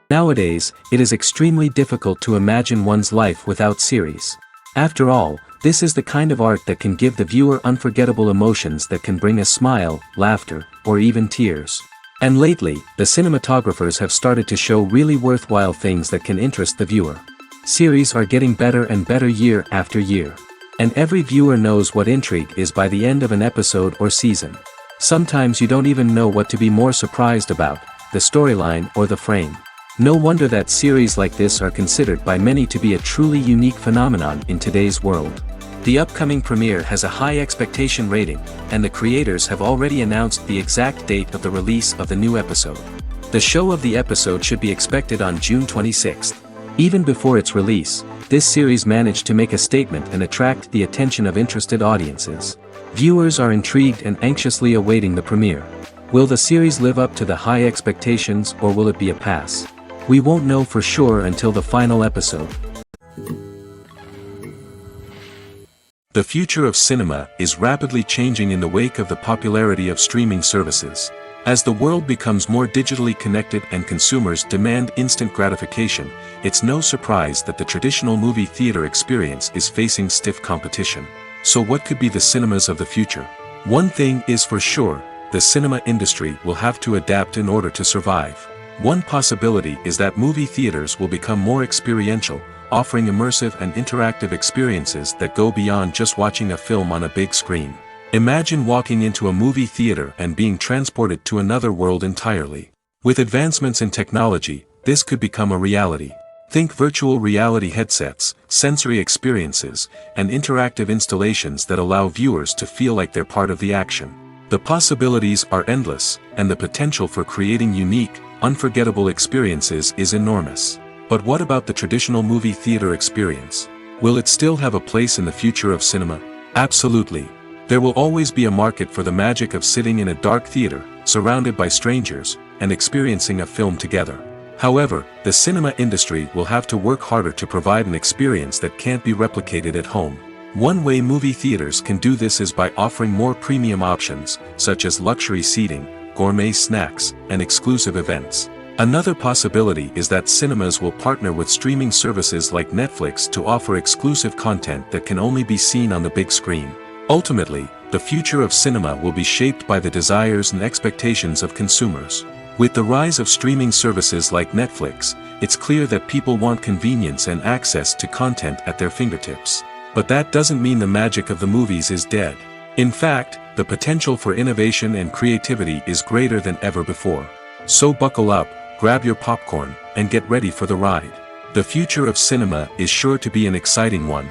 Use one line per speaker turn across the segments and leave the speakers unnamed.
Nowadays, it is extremely difficult to imagine one's life without series. After all, this is the kind of art that can give the viewer unforgettable emotions that can bring a smile, laughter, or even tears. And lately, the cinematographers have started to show really worthwhile things that can interest the viewer. Series are getting better and better year after year. And every viewer knows what intrigue is by the end of an episode or season. Sometimes you don't even know what to be more surprised about, the storyline or the frame. No wonder that series like this are considered by many to be a truly unique phenomenon in today's world. The upcoming premiere has a high expectation rating, and the creators have already announced the exact date of the release of the new episode. The show of the episode should be expected on June 26th. Even before its release, this series managed to make a statement and attract the attention of interested audiences. Viewers are intrigued and anxiously awaiting the premiere. Will the series live up to the high expectations, or will it be a pass? We won't know for sure until the final episode. The future of cinema is rapidly changing in the wake of the popularity of streaming services. As the world becomes more digitally connected and consumers demand instant gratification, it's no surprise that the traditional movie theater experience is facing stiff competition. So what could be the cinemas of the future? One thing is for sure, the cinema industry will have to adapt in order to survive. One possibility is that movie theaters will become more experiential, offering immersive and interactive experiences that go beyond just watching a film on a big screen. Imagine walking into a movie theater and being transported to another world entirely. With advancements in technology, this could become a reality. Think virtual reality headsets, sensory experiences, and interactive installations that allow viewers to feel like they're part of the action. The possibilities are endless, and the potential for creating unique, unforgettable experiences is enormous. But what about the traditional movie theater experience? Will it still have a place in the future of cinema? Absolutely. There will always be a market for the magic of sitting in a dark theater, surrounded by strangers, and experiencing a film together. However, the cinema industry will have to work harder to provide an experience that can't be replicated at home. One way movie theaters can do this is by offering more premium options, such as luxury seating, gourmet snacks, and exclusive events. Another possibility is that cinemas will partner with streaming services like Netflix to offer exclusive content that can only be seen on the big screen. Ultimately, the future of cinema will be shaped by the desires and expectations of consumers. With the rise of streaming services like Netflix, it's clear that people want convenience and access to content at their fingertips. But that doesn't mean the magic of the movies is dead. In fact, the potential for innovation and creativity is greater than ever before. So buckle up, grab your popcorn, and get ready for the ride. The future of cinema is sure to be an exciting one.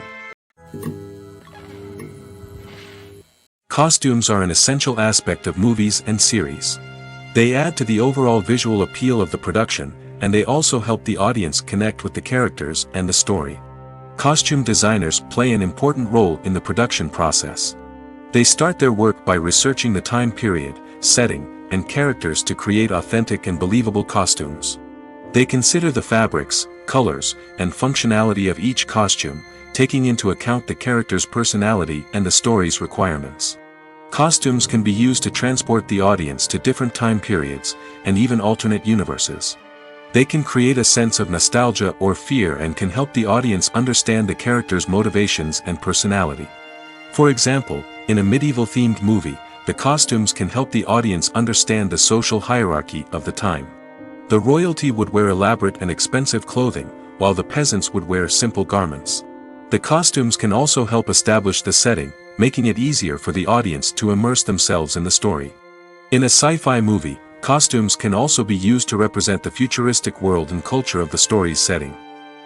Costumes are an essential aspect of movies and series. They add to the overall visual appeal of the production, and they also help the audience connect with the characters and the story. Costume designers play an important role in the production process. They start their work by researching the time period, setting, and characters to create authentic and believable costumes. They consider the fabrics, colors, and functionality of each costume, taking into account the character's personality and the story's requirements. Costumes can be used to transport the audience to different time periods, and even alternate universes. They can create a sense of nostalgia or fear and can help the audience understand the character's motivations and personality. For example, in a medieval-themed movie, the costumes can help the audience understand the social hierarchy of the time. The royalty would wear elaborate and expensive clothing, while the peasants would wear simple garments. The costumes can also help establish the setting, making it easier for the audience to immerse themselves in the story. In a sci-fi movie, costumes can also be used to represent the futuristic world and culture of the story's setting.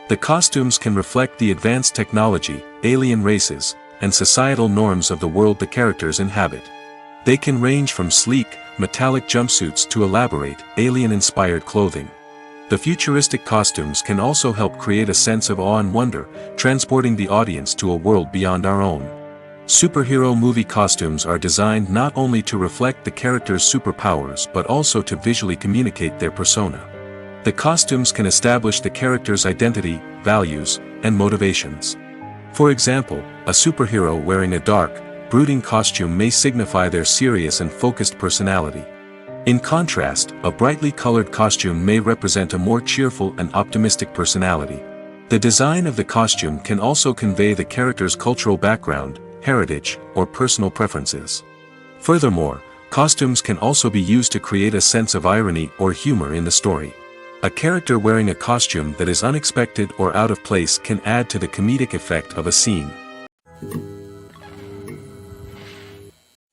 The costumes can reflect the advanced technology, alien races, and societal norms of the world the characters inhabit. They can range from sleek, metallic jumpsuits to elaborate, alien-inspired clothing. The futuristic costumes can also help create a sense of awe and wonder, transporting the audience to a world beyond our own. Superhero movie costumes are designed not only to reflect the character's superpowers but also to visually communicate their persona. The costumes can establish the character's identity, values, and motivations. For example, a superhero wearing a dark, brooding costume may signify their serious and focused personality. In contrast, a brightly colored costume may represent a more cheerful and optimistic personality. The design of the costume can also convey the character's cultural background, heritage, or personal preferences. Furthermore, costumes can also be used to create a sense of irony or humor in the story. A character wearing a costume that is unexpected or out of place can add to the comedic effect of a scene.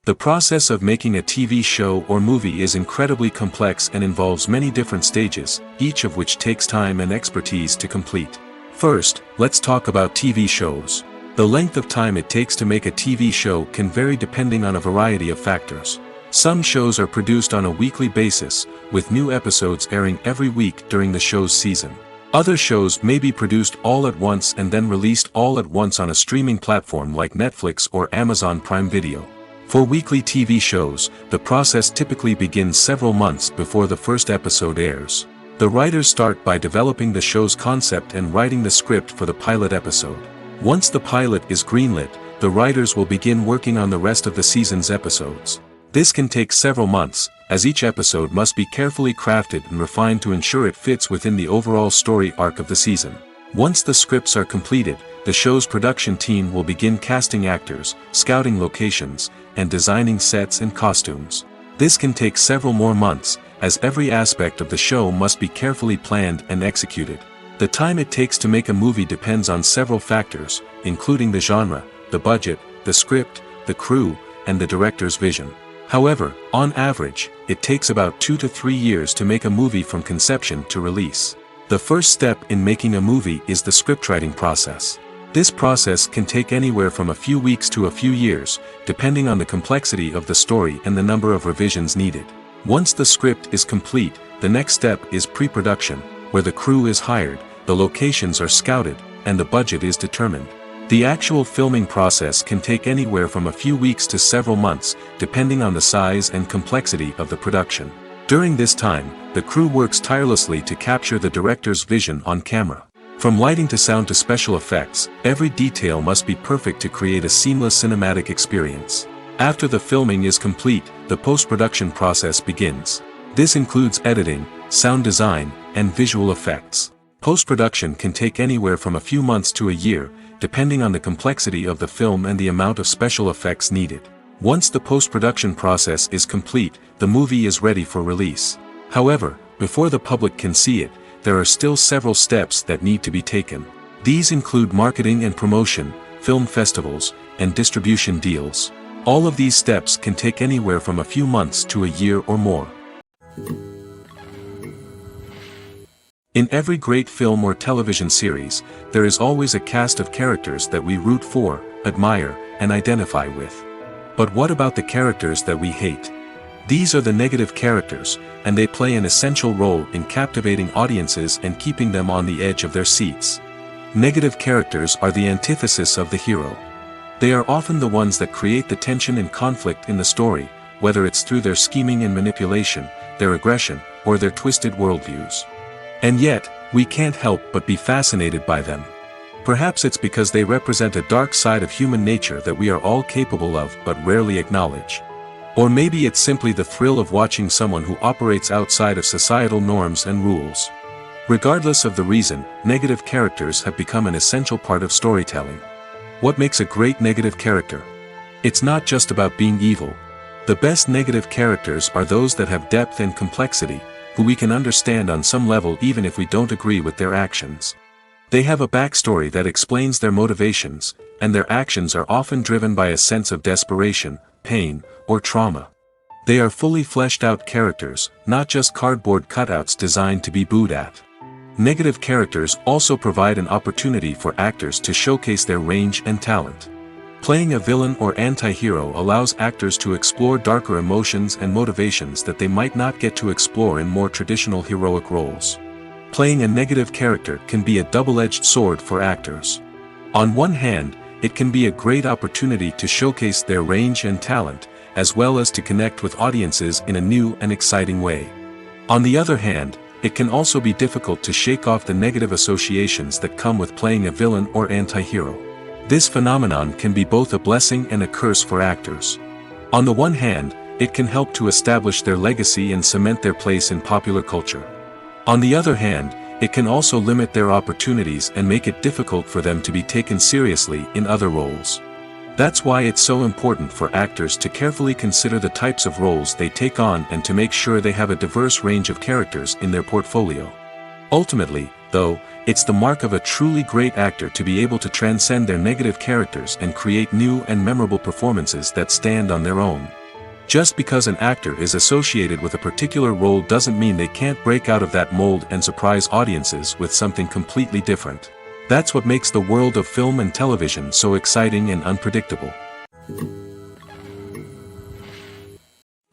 The process of making a TV show or movie is incredibly complex and involves many different stages, each of which takes time and expertise to complete. First, let's talk about TV shows. The length of time it takes to make a TV show can vary depending on a variety of factors. Some shows are produced on a weekly basis, with new episodes airing every week during the show's season. Other shows may be produced all at once and then released all at once on a streaming platform like Netflix or Amazon Prime Video. For weekly TV shows, the process typically begins several months before the first episode airs. The writers start by developing the show's concept and writing the script for the pilot episode. Once the pilot is greenlit, the writers will begin working on the rest of the season's episodes. This can take several months, as each episode must be carefully crafted and refined to ensure it fits within the overall story arc of the season. Once the scripts are completed, the show's production team will begin casting actors, scouting locations, and designing sets and costumes. This can take several more months, as every aspect of the show must be carefully planned and executed. The time it takes to make a movie depends on several factors, including the genre, the budget, the script, the crew, and the director's vision. However, on average, it takes about 2 to 3 years to make a movie from conception to release. The first step in making a movie is the scriptwriting process. This process can take anywhere from a few weeks to a few years, depending on the complexity of the story and the number of revisions needed. Once the script is complete, the next step is pre-production, where the crew is hired, the locations are scouted, and the budget is determined. The actual filming process can take anywhere from a few weeks to several months, depending on the size and complexity of the production. During this time, the crew works tirelessly to capture the director's vision on camera. From lighting to sound to special effects, every detail must be perfect to create a seamless cinematic experience. After the filming is complete, the post-production process begins. This includes editing, sound design, and visual effects. Post-production can take anywhere from a few months to a year, depending on the complexity of the film and the amount of special effects needed. Once the post-production process is complete, the movie is ready for release. However, before the public can see it, there are still several steps that need to be taken. These include marketing and promotion, film festivals, and distribution deals. All of these steps can take anywhere from a few months to a year or more. In every great film or television series, there is always a cast of characters that we root for, admire, and identify with. But what about the characters that we hate? These are the negative characters, and they play an essential role in captivating audiences and keeping them on the edge of their seats. Negative characters are the antithesis of the hero. They are often the ones that create the tension and conflict in the story, whether it's through their scheming and manipulation, their aggression, or their twisted worldviews. And yet, we can't help but be fascinated by them. Perhaps it's because they represent a dark side of human nature that we are all capable of but rarely acknowledge. Or maybe it's simply the thrill of watching someone who operates outside of societal norms and rules. Regardless of the reason, negative characters have become an essential part of storytelling. What makes a great negative character? It's not just about being evil. The best negative characters are those that have depth and complexity, who we can understand on some level even if we don't agree with their actions. They have a backstory that explains their motivations, and their actions are often driven by a sense of desperation, pain, or trauma. They are fully fleshed out characters, not just cardboard cutouts designed to be booed at. Negative characters also provide an opportunity for actors to showcase their range and talent. Playing a villain or anti-hero allows actors to explore darker emotions and motivations that they might not get to explore in more traditional heroic roles. Playing a negative character can be a double-edged sword for actors. On one hand, it can be a great opportunity to showcase their range and talent, as well as to connect with audiences in a new and exciting way. On the other hand, it can also be difficult to shake off the negative associations that come with playing a villain or anti-hero. This phenomenon can be both a blessing and a curse for actors. On the one hand, it can help to establish their legacy and cement their place in popular culture. On the other hand, it can also limit their opportunities and make it difficult for them to be taken seriously in other roles. That's why it's so important for actors to carefully consider the types of roles they take on and to make sure they have a diverse range of characters in their portfolio. Ultimately, though, it's the mark of a truly great actor to be able to transcend their negative characters and create new and memorable performances that stand on their own. Just because an actor is associated with a particular role doesn't mean they can't break out of that mold and surprise audiences with something completely different. That's what makes the world of film and television so exciting and unpredictable.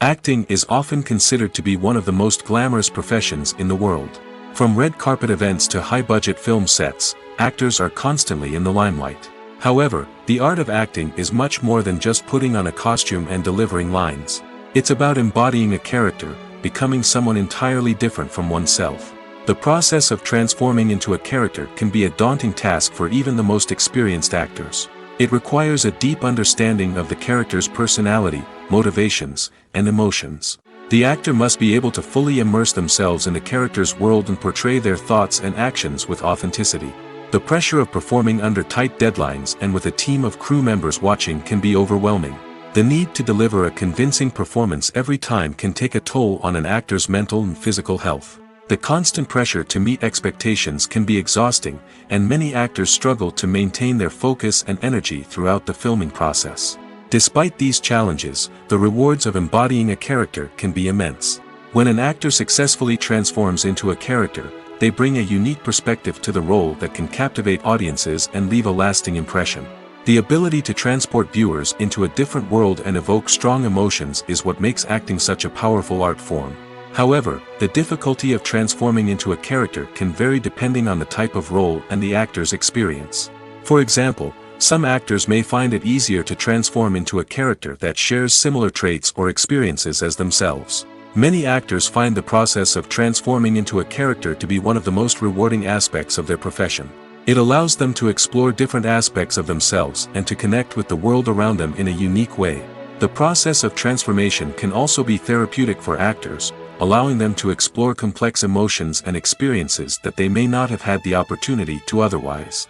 Acting is often considered to be one of the most glamorous professions in the world. From red carpet events to high-budget film sets, actors are constantly in the limelight. However, the art of acting is much more than just putting on a costume and delivering lines. It's about embodying a character, becoming someone entirely different from oneself. The process of transforming into a character can be a daunting task for even the most experienced actors. It requires a deep understanding of the character's personality, motivations, and emotions. The actor must be able to fully immerse themselves in the character's world and portray their thoughts and actions with authenticity. The pressure of performing under tight deadlines and with a team of crew members watching can be overwhelming. The need to deliver a convincing performance every time can take a toll on an actor's mental and physical health. The constant pressure to meet expectations can be exhausting, and many actors struggle to maintain their focus and energy throughout the filming process. Despite these challenges, the rewards of embodying a character can be immense. When an actor successfully transforms into a character, they bring a unique perspective to the role that can captivate audiences and leave a lasting impression. The ability to transport viewers into a different world and evoke strong emotions is what makes acting such a powerful art form. However, the difficulty of transforming into a character can vary depending on the type of role and the actor's experience. For example, some actors may find it easier to transform into a character that shares similar traits or experiences as themselves. Many actors find the process of transforming into a character to be one of the most rewarding aspects of their profession. It allows them to explore different aspects of themselves and to connect with the world around them in a unique way. The process of transformation can also be therapeutic for actors, allowing them to explore complex emotions and experiences that they may not have had the opportunity to otherwise.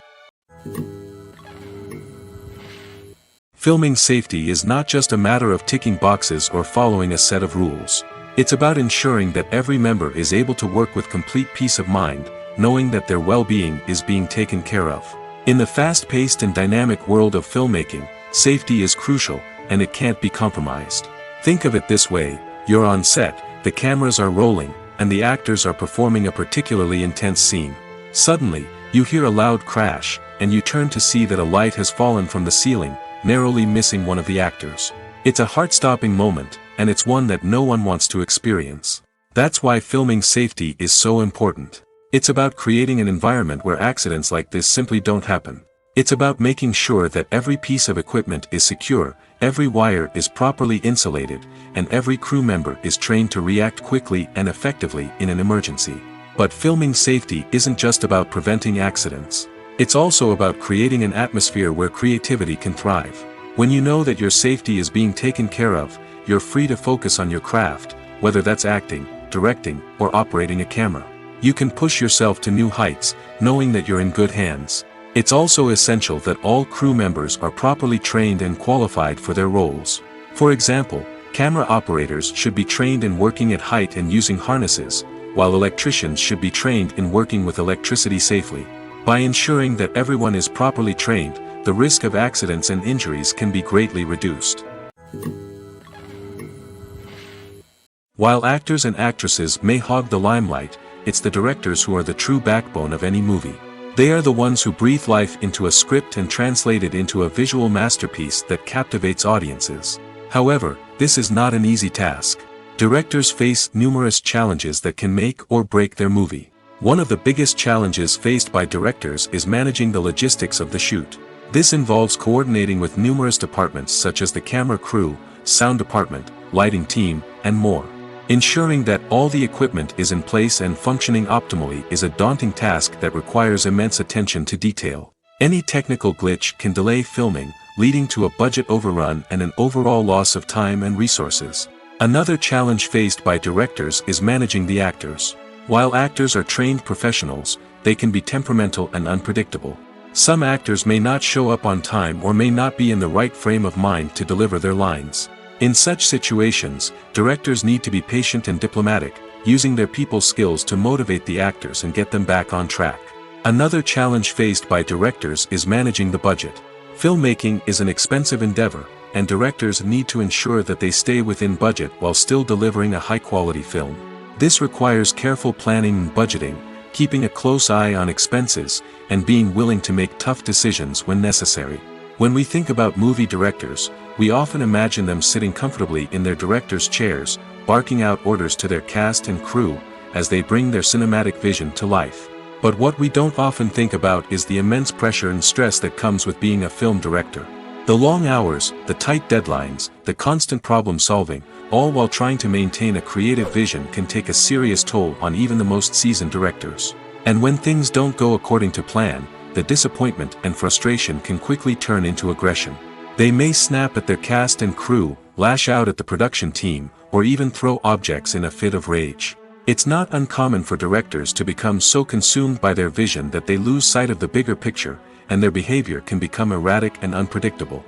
Filming safety is not just a matter of ticking boxes or following a set of rules. It's about ensuring that every member is able to work with complete peace of mind, knowing that their well-being is being taken care of. In the fast-paced and dynamic world of filmmaking, safety is crucial, and it can't be compromised. Think of it this way: you're on set, the cameras are rolling, and the actors are performing a particularly intense scene. Suddenly, you hear a loud crash, and you turn to see that a light has fallen from the ceiling, narrowly missing one of the actors. It's a heart-stopping moment, and it's one that no one wants to experience. That's why filming safety is so important. It's about creating an environment where accidents like this simply don't happen. It's about making sure that every piece of equipment is secure, every wire is properly insulated, and every crew member is trained to react quickly and effectively in an emergency. But filming safety isn't just about preventing accidents. It's also about creating an atmosphere where creativity can thrive. When you know that your safety is being taken care of, you're free to focus on your craft, whether that's acting, directing, or operating a camera. You can push yourself to new heights, knowing that you're in good hands. It's also essential that all crew members are properly trained and qualified for their roles. For example, camera operators should be trained in working at height and using harnesses, while electricians should be trained in working with electricity safely. By ensuring that everyone is properly trained, the risk of accidents and injuries can be greatly reduced. While actors and actresses may hog the limelight, it's the directors who are the true backbone of any movie. They are the ones who breathe life into a script and translate it into a visual masterpiece that captivates audiences. However, this is not an easy task. Directors face numerous challenges that can make or break their movie. One of the biggest challenges faced by directors is managing the logistics of the shoot. This involves coordinating with numerous departments such as the camera crew, sound department, lighting team, and more. Ensuring that all the equipment is in place and functioning optimally is a daunting task that requires immense attention to detail. Any technical glitch can delay filming, leading to a budget overrun and an overall loss of time and resources. Another challenge faced by directors is managing the actors. While actors are trained professionals, they can be temperamental and unpredictable. Some actors may not show up on time or may not be in the right frame of mind to deliver their lines. In such situations, directors need to be patient and diplomatic, using their people skills to motivate the actors and get them back on track. Another challenge faced by directors is managing the budget. Filmmaking is an expensive endeavor, and directors need to ensure that they stay within budget while still delivering a high-quality film. This requires careful planning and budgeting, keeping a close eye on expenses, and being willing to make tough decisions when necessary. When we think about movie directors, we often imagine them sitting comfortably in their director's chairs, barking out orders to their cast and crew, as they bring their cinematic vision to life. But what we don't often think about is the immense pressure and stress that comes with being a film director. The long hours, the tight deadlines, the constant problem solving, all while trying to maintain a creative vision can take a serious toll on even the most seasoned directors. And when things don't go according to plan, the disappointment and frustration can quickly turn into aggression. They may snap at their cast and crew, lash out at the production team, or even throw objects in a fit of rage. It's not uncommon for directors to become so consumed by their vision that they lose sight of the bigger picture, and their behavior can become erratic and unpredictable.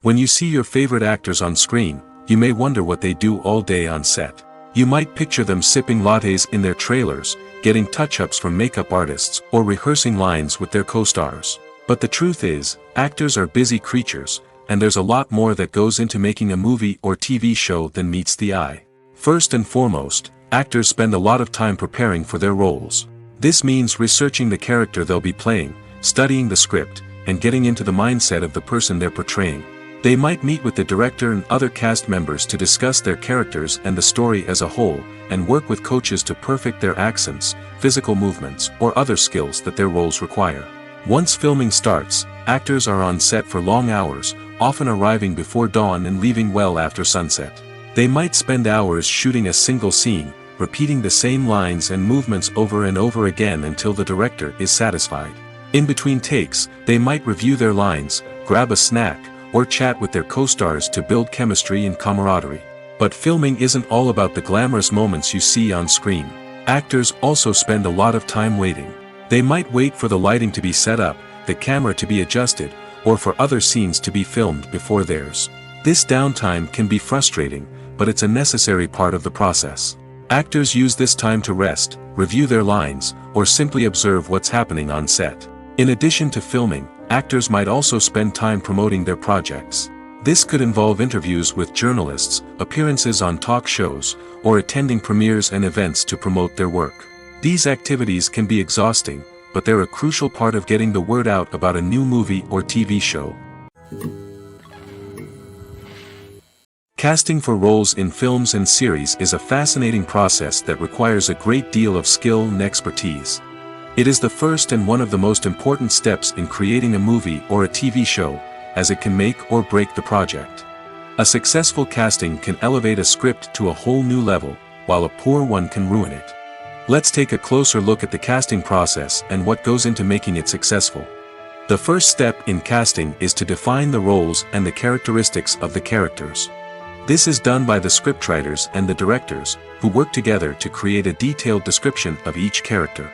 When you see your favorite actors on screen, you may wonder what they do all day on set. You might picture them sipping lattes in their trailers, getting touch-ups from makeup artists, or rehearsing lines with their co-stars. But the truth is, actors are busy creatures, and there's a lot more that goes into making a movie or TV show than meets the eye. First and foremost, actors spend a lot of time preparing for their roles. This means researching the character they'll be playing, studying the script, and getting into the mindset of the person they're portraying. They might meet with the director and other cast members to discuss their characters and the story as a whole, and work with coaches to perfect their accents, physical movements, or other skills that their roles require. Once filming starts, actors are on set for long hours, often arriving before dawn and leaving well after sunset. They might spend hours shooting a single scene, repeating the same lines and movements over and over again until the director is satisfied. In between takes, they might review their lines, grab a snack, or chat with their co-stars to build chemistry and camaraderie. But filming isn't all about the glamorous moments you see on screen. Actors also spend a lot of time waiting. They might wait for the lighting to be set up, the camera to be adjusted, or for other scenes to be filmed before theirs. This downtime can be frustrating, but it's a necessary part of the process. Actors use this time to rest, review their lines, or simply observe what's happening on set. In addition to filming, actors might also spend time promoting their projects. This could involve interviews with journalists, appearances on talk shows, or attending premieres and events to promote their work. These activities can be exhausting, but they're a crucial part of getting the word out about a new movie or TV show. Casting for roles in films and series is a fascinating process that requires a great deal of skill and expertise. It is the first and one of the most important steps in creating a movie or a TV show, as it can make or break the project. A successful casting can elevate a script to a whole new level, while a poor one can ruin it. Let's take a closer look at the casting process and what goes into making it successful. The first step in casting is to define the roles and the characteristics of the characters. This is done by the scriptwriters and the directors, who work together to create a detailed description of each character.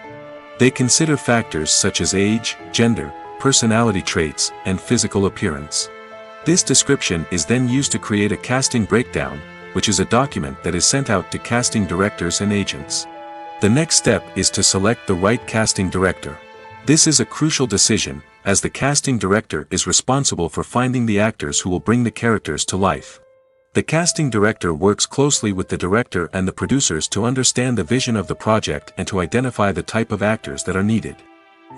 They consider factors such as age, gender, personality traits, and physical appearance. This description is then used to create a casting breakdown, which is a document that is sent out to casting directors and agents. The next step is to select the right casting director. This is a crucial decision, as the casting director is responsible for finding the actors who will bring the characters to life. The casting director works closely with the director and the producers to understand the vision of the project and to identify the type of actors that are needed.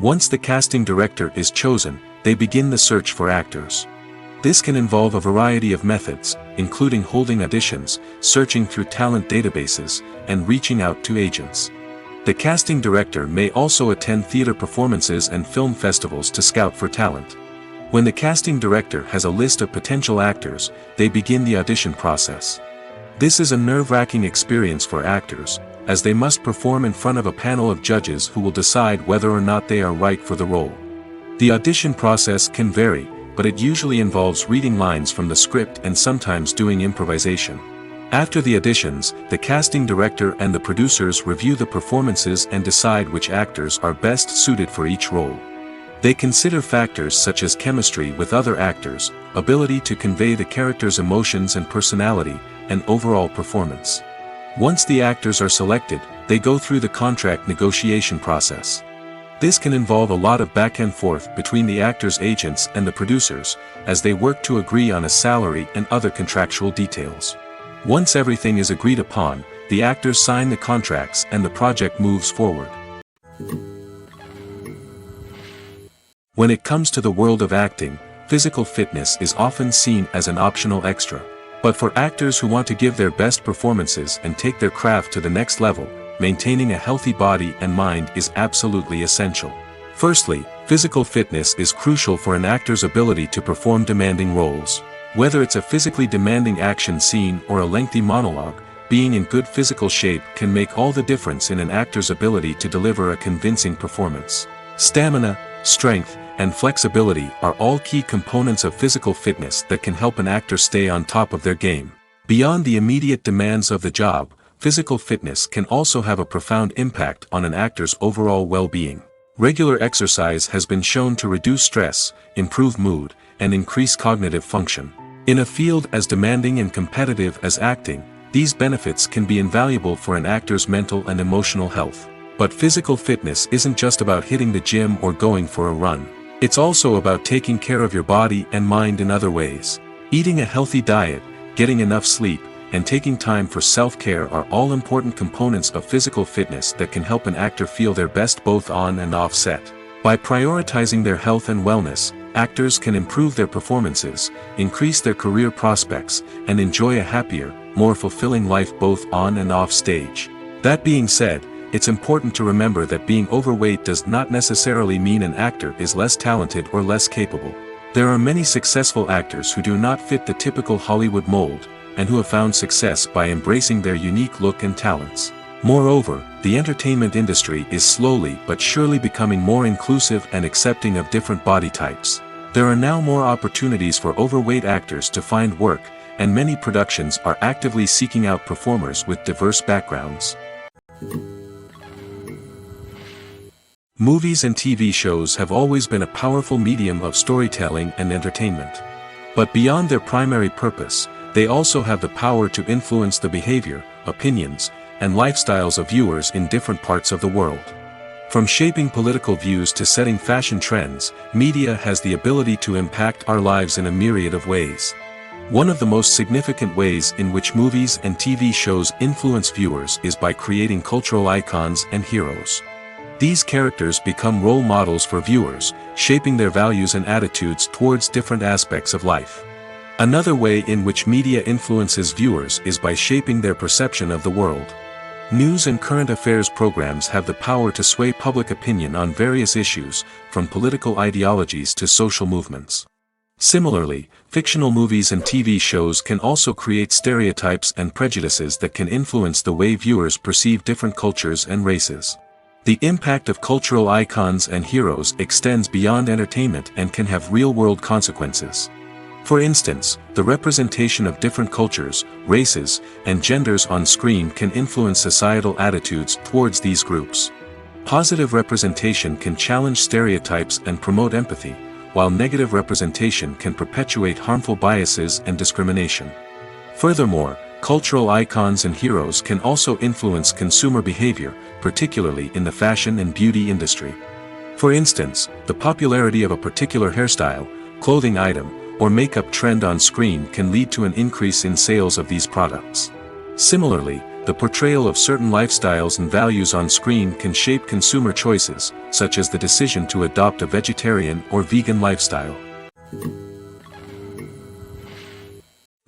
Once the casting director is chosen, they begin the search for actors. This can involve a variety of methods, including holding auditions, searching through talent databases, and reaching out to agents. The casting director may also attend theater performances and film festivals to scout for talent. When the casting director has a list of potential actors, they begin the audition process. This is a nerve-wracking experience for actors, as they must perform in front of a panel of judges who will decide whether or not they are right for the role. The audition process can vary, but it usually involves reading lines from the script and sometimes doing improvisation. After the auditions, the casting director and the producers review the performances and decide which actors are best suited for each role. They consider factors such as chemistry with other actors, ability to convey the character's emotions and personality, and overall performance. Once the actors are selected, they go through the contract negotiation process. This can involve a lot of back and forth between the actors' agents and the producers, as they work to agree on a salary and other contractual details. Once everything is agreed upon, the actors sign the contracts and the project moves forward. When it comes to the world of acting, physical fitness is often seen as an optional extra. But for actors who want to give their best performances and take their craft to the next level, maintaining a healthy body and mind is absolutely essential. Firstly, physical fitness is crucial for an actor's ability to perform demanding roles. Whether it's a physically demanding action scene or a lengthy monologue, being in good physical shape can make all the difference in an actor's ability to deliver a convincing performance. Stamina, strength, and flexibility are all key components of physical fitness that can help an actor stay on top of their game. Beyond the immediate demands of the job, physical fitness can also have a profound impact on an actor's overall well-being. Regular exercise has been shown to reduce stress, improve mood, and increase cognitive function. In a field as demanding and competitive as acting, these benefits can be invaluable for an actor's mental and emotional health. But physical fitness isn't just about hitting the gym or going for a run. It's also about taking care of your body and mind in other ways. Eating a healthy diet, getting enough sleep, and taking time for self-care are all important components of physical fitness that can help an actor feel their best both on and off set. By prioritizing their health and wellness, actors can improve their performances, increase their career prospects, and enjoy a happier, more fulfilling life both on and off stage. That being said, it's important to remember that being overweight does not necessarily mean an actor is less talented or less capable. There are many successful actors who do not fit the typical Hollywood mold, and who have found success by embracing their unique look and talents. Moreover, the entertainment industry is slowly but surely becoming more inclusive and accepting of different body types. There are now more opportunities for overweight actors to find work, and many productions are actively seeking out performers with diverse backgrounds. Movies and TV shows have always been a powerful medium of storytelling and entertainment. But beyond their primary purpose, they also have the power to influence the behavior, opinions, and lifestyles of viewers in different parts of the world. From shaping political views to setting fashion trends, media has the ability to impact our lives in a myriad of ways. One of the most significant ways in which movies and TV shows influence viewers is by creating cultural icons and heroes. These characters become role models for viewers, shaping their values and attitudes towards different aspects of life. Another way in which media influences viewers is by shaping their perception of the world. News and current affairs programs have the power to sway public opinion on various issues, from political ideologies to social movements. Similarly, fictional movies and TV shows can also create stereotypes and prejudices that can influence the way viewers perceive different cultures and races. The impact of cultural icons and heroes extends beyond entertainment and can have real-world consequences. For instance, the representation of different cultures, races, and genders on screen can influence societal attitudes towards these groups. Positive representation can challenge stereotypes and promote empathy, while negative representation can perpetuate harmful biases and discrimination. Furthermore, cultural icons and heroes can also influence consumer behavior, particularly in the fashion and beauty industry. For instance, the popularity of a particular hairstyle, clothing item, or makeup trend on screen can lead to an increase in sales of these products. Similarly, the portrayal of certain lifestyles and values on screen can shape consumer choices, such as the decision to adopt a vegetarian or vegan lifestyle.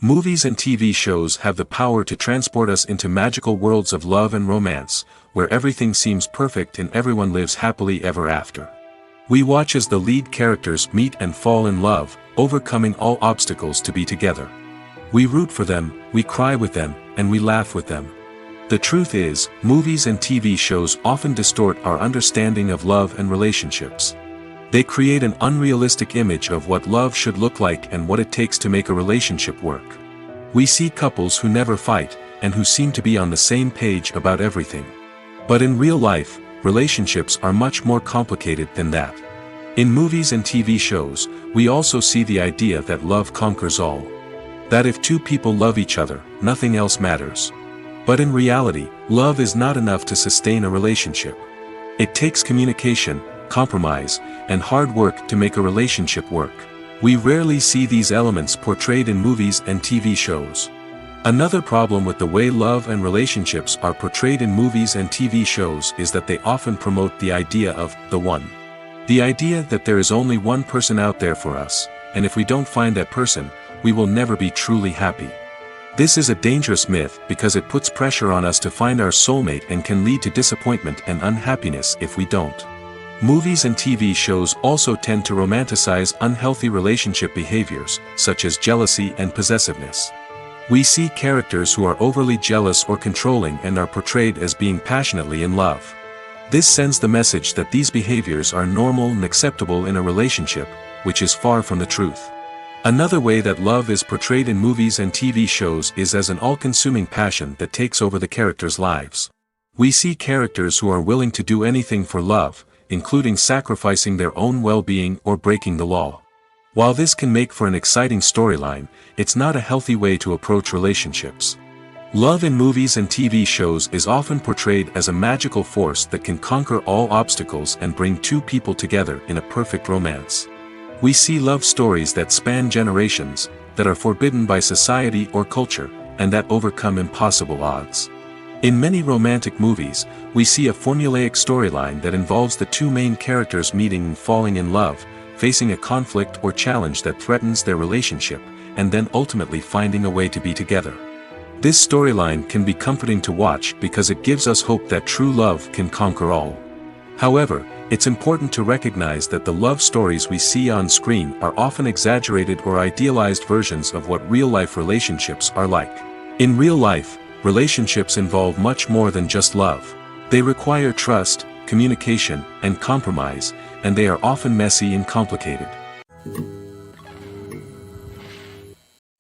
Movies and TV shows have the power to transport us into magical worlds of love and romance, where everything seems perfect and everyone lives happily ever after. We watch as the lead characters meet and fall in love, overcoming all obstacles to be together. We root for them, we cry with them, and we laugh with them. The truth is, movies and TV shows often distort our understanding of love and relationships. They create an unrealistic image of what love should look like and what it takes to make a relationship work. We see couples who never fight, and who seem to be on the same page about everything. But in real life, relationships are much more complicated than that. In movies and TV shows, we also see the idea that love conquers all. That if two people love each other, nothing else matters. But in reality, love is not enough to sustain a relationship. It takes communication, compromise, and hard work to make a relationship work. We rarely see these elements portrayed in movies and TV shows. Another problem with the way love and relationships are portrayed in movies and TV shows is that they often promote the idea of the one. The idea that there is only one person out there for us, and if we don't find that person, we will never be truly happy. This is a dangerous myth because it puts pressure on us to find our soulmate and can lead to disappointment and unhappiness if we don't. Movies and TV shows also tend to romanticize unhealthy relationship behaviors, such as jealousy and possessiveness. We see characters who are overly jealous or controlling and are portrayed as being passionately in love. This sends the message that these behaviors are normal and acceptable in a relationship, which is far from the truth. Another way that love is portrayed in movies and TV shows is as an all-consuming passion that takes over the characters' lives. We see characters who are willing to do anything for love, including sacrificing their own well-being or breaking the law. While this can make for an exciting storyline, it's not a healthy way to approach relationships. Love in movies and TV shows is often portrayed as a magical force that can conquer all obstacles and bring two people together in a perfect romance. We see love stories that span generations, that are forbidden by society or culture, and that overcome impossible odds. In many romantic movies, we see a formulaic storyline that involves the two main characters meeting and falling in love, facing a conflict or challenge that threatens their relationship, and then ultimately finding a way to be together. This storyline can be comforting to watch because it gives us hope that true love can conquer all. However, it's important to recognize that the love stories we see on screen are often exaggerated or idealized versions of what real-life relationships are like. In real life, relationships involve much more than just love. They require trust, communication, and compromise, and they are often messy and complicated.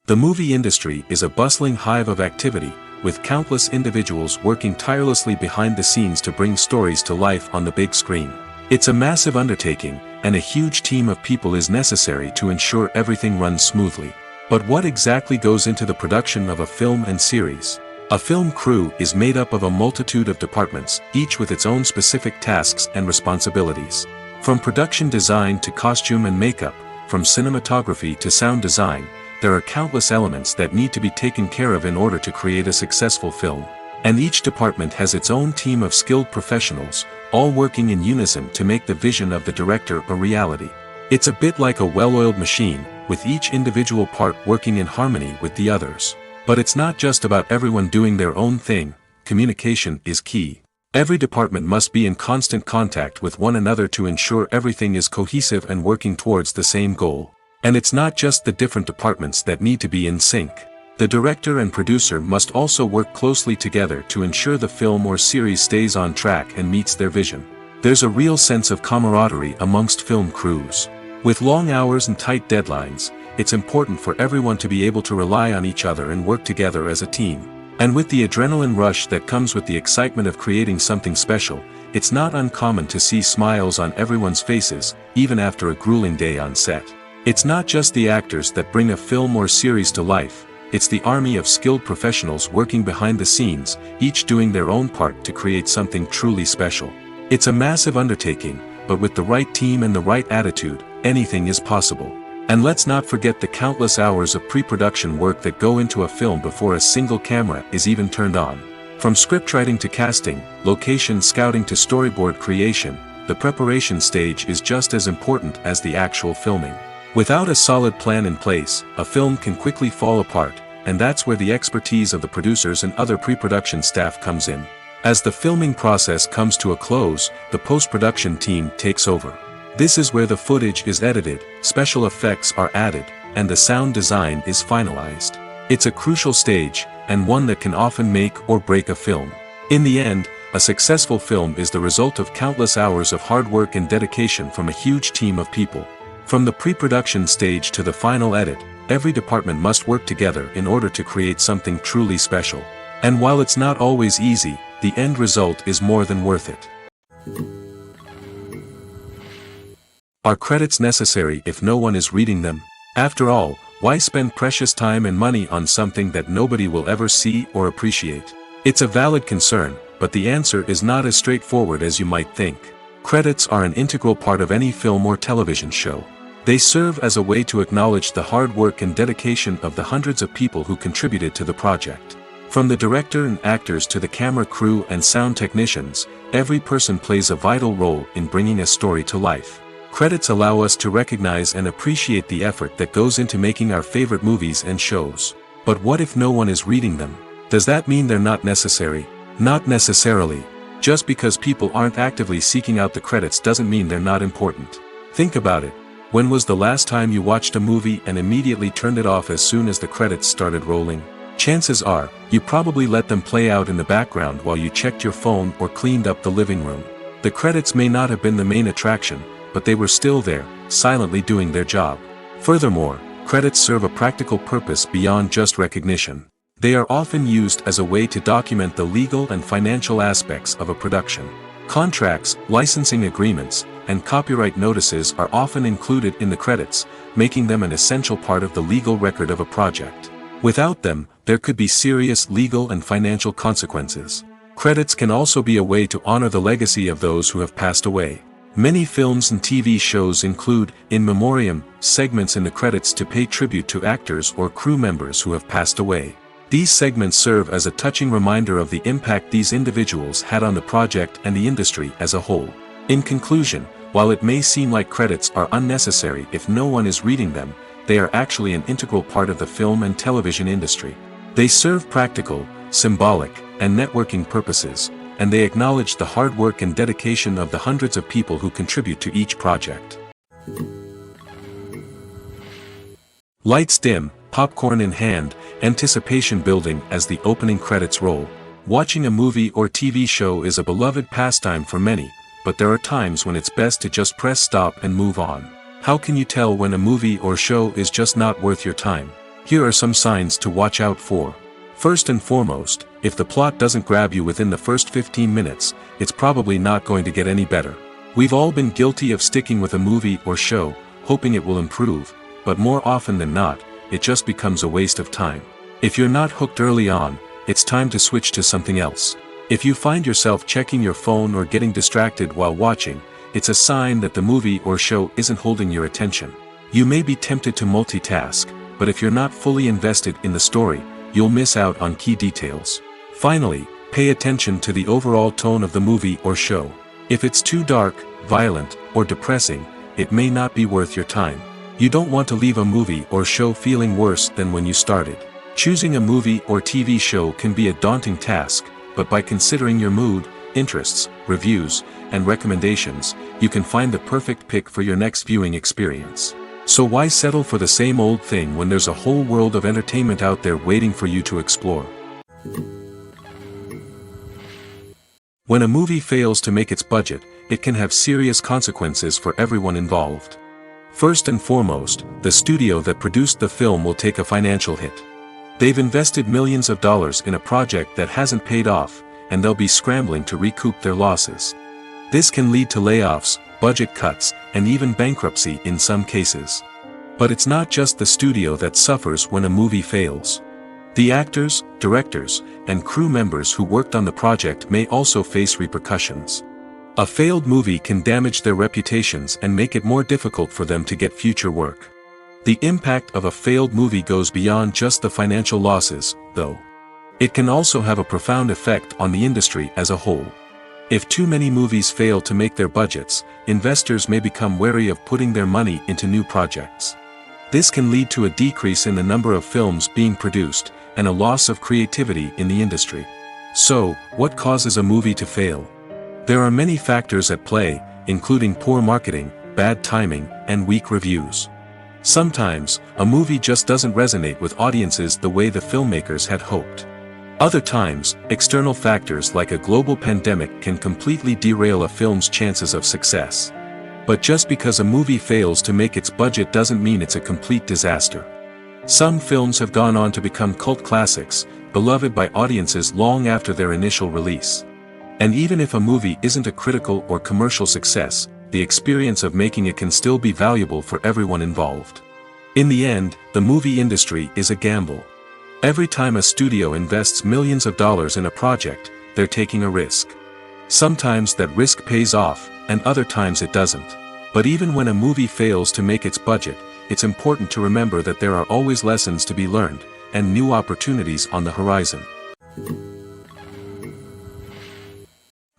The movie industry is a bustling hive of activity, with countless individuals working tirelessly behind the scenes to bring stories to life on the big screen. It's a massive undertaking, and a huge team of people is necessary to ensure everything runs smoothly. But what exactly goes into the production of a film and series? A film crew is made up of a multitude of departments, each with its own specific tasks and responsibilities. From production design to costume and makeup, from cinematography to sound design, there are countless elements that need to be taken care of in order to create a successful film. And each department has its own team of skilled professionals, all working in unison to make the vision of the director a reality. It's a bit like a well-oiled machine, with each individual part working in harmony with the others. But it's not just about everyone doing their own thing. Communication is key. Every department must be in constant contact with one another to ensure everything is cohesive and working towards the same goal. And it's not just the different departments that need to be in sync. The director and producer must also work closely together to ensure the film or series stays on track and meets their vision. There's a real sense of camaraderie amongst film crews. With long hours and tight deadlines, it's important for everyone to be able to rely on each other and work together as a team. And with the adrenaline rush that comes with the excitement of creating something special, it's not uncommon to see smiles on everyone's faces, even after a grueling day on set. It's not just the actors that bring a film or series to life, it's the army of skilled professionals working behind the scenes, each doing their own part to create something truly special. It's a massive undertaking, but with the right team and the right attitude, anything is possible. And let's not forget the countless hours of pre-production work that go into a film before a single camera is even turned on. From scriptwriting to casting, location scouting to storyboard creation, the preparation stage is just as important as the actual filming. Without a solid plan in place, a film can quickly fall apart, and that's where the expertise of the producers and other pre-production staff comes in. As the filming process comes to a close, the post-production team takes over. This is where the footage is edited, special effects are added, and the sound design is finalized. It's a crucial stage, and one that can often make or break a film. In the end, A successful film is the result of countless hours of hard work and dedication from a huge team of people. From the pre-production stage to the final edit, every department must work together in order to create something truly special. And while it's not always easy, the end result is more than worth it. Are credits necessary if no one is reading them? After all, why spend precious time and money on something that nobody will ever see or appreciate? It's a valid concern, but the answer is not as straightforward as you might think. Credits are an integral part of any film or television show. They serve as a way to acknowledge the hard work and dedication of the hundreds of people who contributed to the project. From the director and actors to the camera crew and sound technicians, every person plays a vital role in bringing a story to life. Credits allow us to recognize and appreciate the effort that goes into making our favorite movies and shows. But what if no one is reading them? Does that mean they're not necessary? Not necessarily. Just because people aren't actively seeking out the credits doesn't mean they're not important. Think about it. When was the last time you watched a movie and immediately turned it off as soon as the credits started rolling? Chances are, you probably let them play out in the background while you checked your phone or cleaned up the living room. The credits may not have been the main attraction, but they were still there, silently doing their job. Furthermore, credits serve a practical purpose beyond just recognition. They are often used as a way to document the legal and financial aspects of a production. Contracts, licensing agreements, and copyright notices are often included in the credits, making them an essential part of the legal record of a project. Without them, there could be serious legal and financial consequences. Credits can also be a way to honor the legacy of those who have passed away. Many films and TV shows include, in memoriam, segments in the credits to pay tribute to actors or crew members who have passed away. These segments serve as a touching reminder of the impact these individuals had on the project and the industry as a whole. In conclusion, while it may seem like credits are unnecessary if no one is reading them, they are actually an integral part of the film and television industry. They serve practical, symbolic, and networking purposes, and they acknowledge the hard work and dedication of the hundreds of people who contribute to each project. Lights dim, popcorn in hand, anticipation building as the opening credits roll. Watching a movie or TV show is a beloved pastime for many, but there are times when it's best to just press stop and move on. How can you tell when a movie or show is just not worth your time? Here are some signs to watch out for. First and foremost, if the plot doesn't grab you within the first 15 minutes, it's probably not going to get any better. We've all been guilty of sticking with a movie or show, hoping it will improve, but more often than not, it just becomes a waste of time. If you're not hooked early on, it's time to switch to something else. If you find yourself checking your phone or getting distracted while watching, it's a sign that the movie or show isn't holding your attention. You may be tempted to multitask, but if you're not fully invested in the story, you'll miss out on key details. Finally, pay attention to the overall tone of the movie or show. If it's too dark, violent, or depressing, it may not be worth your time. You don't want to leave a movie or show feeling worse than when you started. Choosing a movie or TV show can be a daunting task, but by considering your mood, interests, reviews, and recommendations, you can find the perfect pick for your next viewing experience. So why settle for the same old thing when there's a whole world of entertainment out there waiting for you to explore? When a movie fails to make its budget, it can have serious consequences for everyone involved. First and foremost, the studio that produced the film will take a financial hit. They've invested millions of dollars in a project that hasn't paid off, and they'll be scrambling to recoup their losses. This can lead to layoffs, budget cuts, and even bankruptcy in some cases. But it's not just the studio that suffers when a movie fails. The actors, directors, and crew members who worked on the project may also face repercussions. A failed movie can damage their reputations and make it more difficult for them to get future work. The impact of a failed movie goes beyond just the financial losses, though. It can also have a profound effect on the industry as a whole. If too many movies fail to make their budgets, investors may become wary of putting their money into new projects. This can lead to a decrease in the number of films being produced, and a loss of creativity in the industry. So, what causes a movie to fail? There are many factors at play, including poor marketing, bad timing, and weak reviews. Sometimes, a movie just doesn't resonate with audiences the way the filmmakers had hoped. Other times, external factors like a global pandemic can completely derail a film's chances of success. But just because a movie fails to make its budget doesn't mean it's a complete disaster. Some films have gone on to become cult classics, beloved by audiences long after their initial release. And even if a movie isn't a critical or commercial success, the experience of making it can still be valuable for everyone involved. In the end, the movie industry is a gamble. Every time a studio invests millions of dollars in a project, they're taking a risk. Sometimes that risk pays off, and other times it doesn't. But even when a movie fails to make its budget, it's important to remember that there are always lessons to be learned, and new opportunities on the horizon.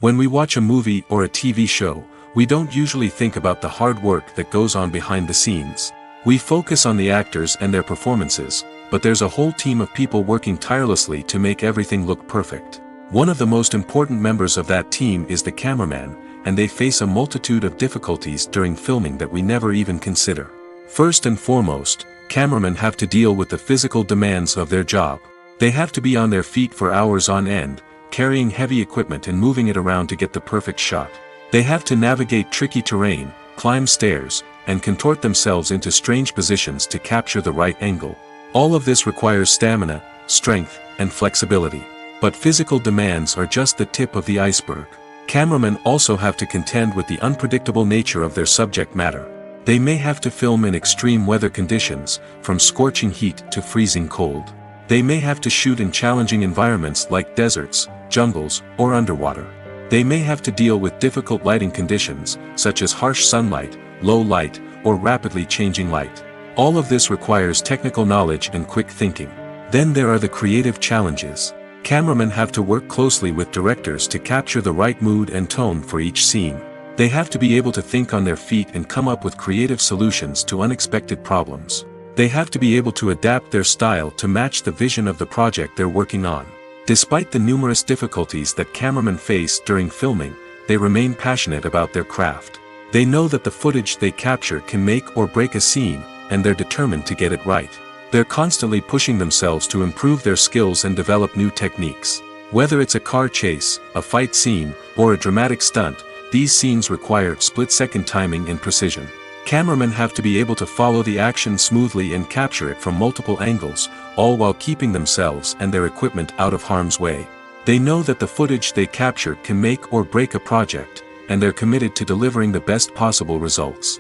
When we watch a movie or a TV show, we don't usually think about the hard work that goes on behind the scenes. We focus on the actors and their performances, but there's a whole team of people working tirelessly to make everything look perfect. One of the most important members of that team is the cameraman, and they face a multitude of difficulties during filming that we never even consider. First and foremost, cameramen have to deal with the physical demands of their job. They have to be on their feet for hours on end, carrying heavy equipment and moving it around to get the perfect shot. They have to navigate tricky terrain, climb stairs, and contort themselves into strange positions to capture the right angle. All of this requires stamina, strength, and flexibility. But physical demands are just the tip of the iceberg. Cameramen also have to contend with the unpredictable nature of their subject matter. They may have to film in extreme weather conditions, from scorching heat to freezing cold. They may have to shoot in challenging environments like deserts, jungles, or underwater. They may have to deal with difficult lighting conditions, such as harsh sunlight, low light, or rapidly changing light. All of this requires technical knowledge and quick thinking. Then there are the creative challenges. Cameramen have to work closely with directors to capture the right mood and tone for each scene. They have to be able to think on their feet and come up with creative solutions to unexpected problems. They have to be able to adapt their style to match the vision of the project they're working on. Despite the numerous difficulties that cameramen face during filming, they remain passionate about their craft. They know that the footage they capture can make or break a scene, and they're determined to get it right. They're constantly pushing themselves to improve their skills and develop new techniques. Whether it's a car chase, a fight scene, or a dramatic stunt, these scenes require split-second timing and precision. Cameramen have to be able to follow the action smoothly and capture it from multiple angles, all while keeping themselves and their equipment out of harm's way. They know that the footage they capture can make or break a project, and they're committed to delivering the best possible results.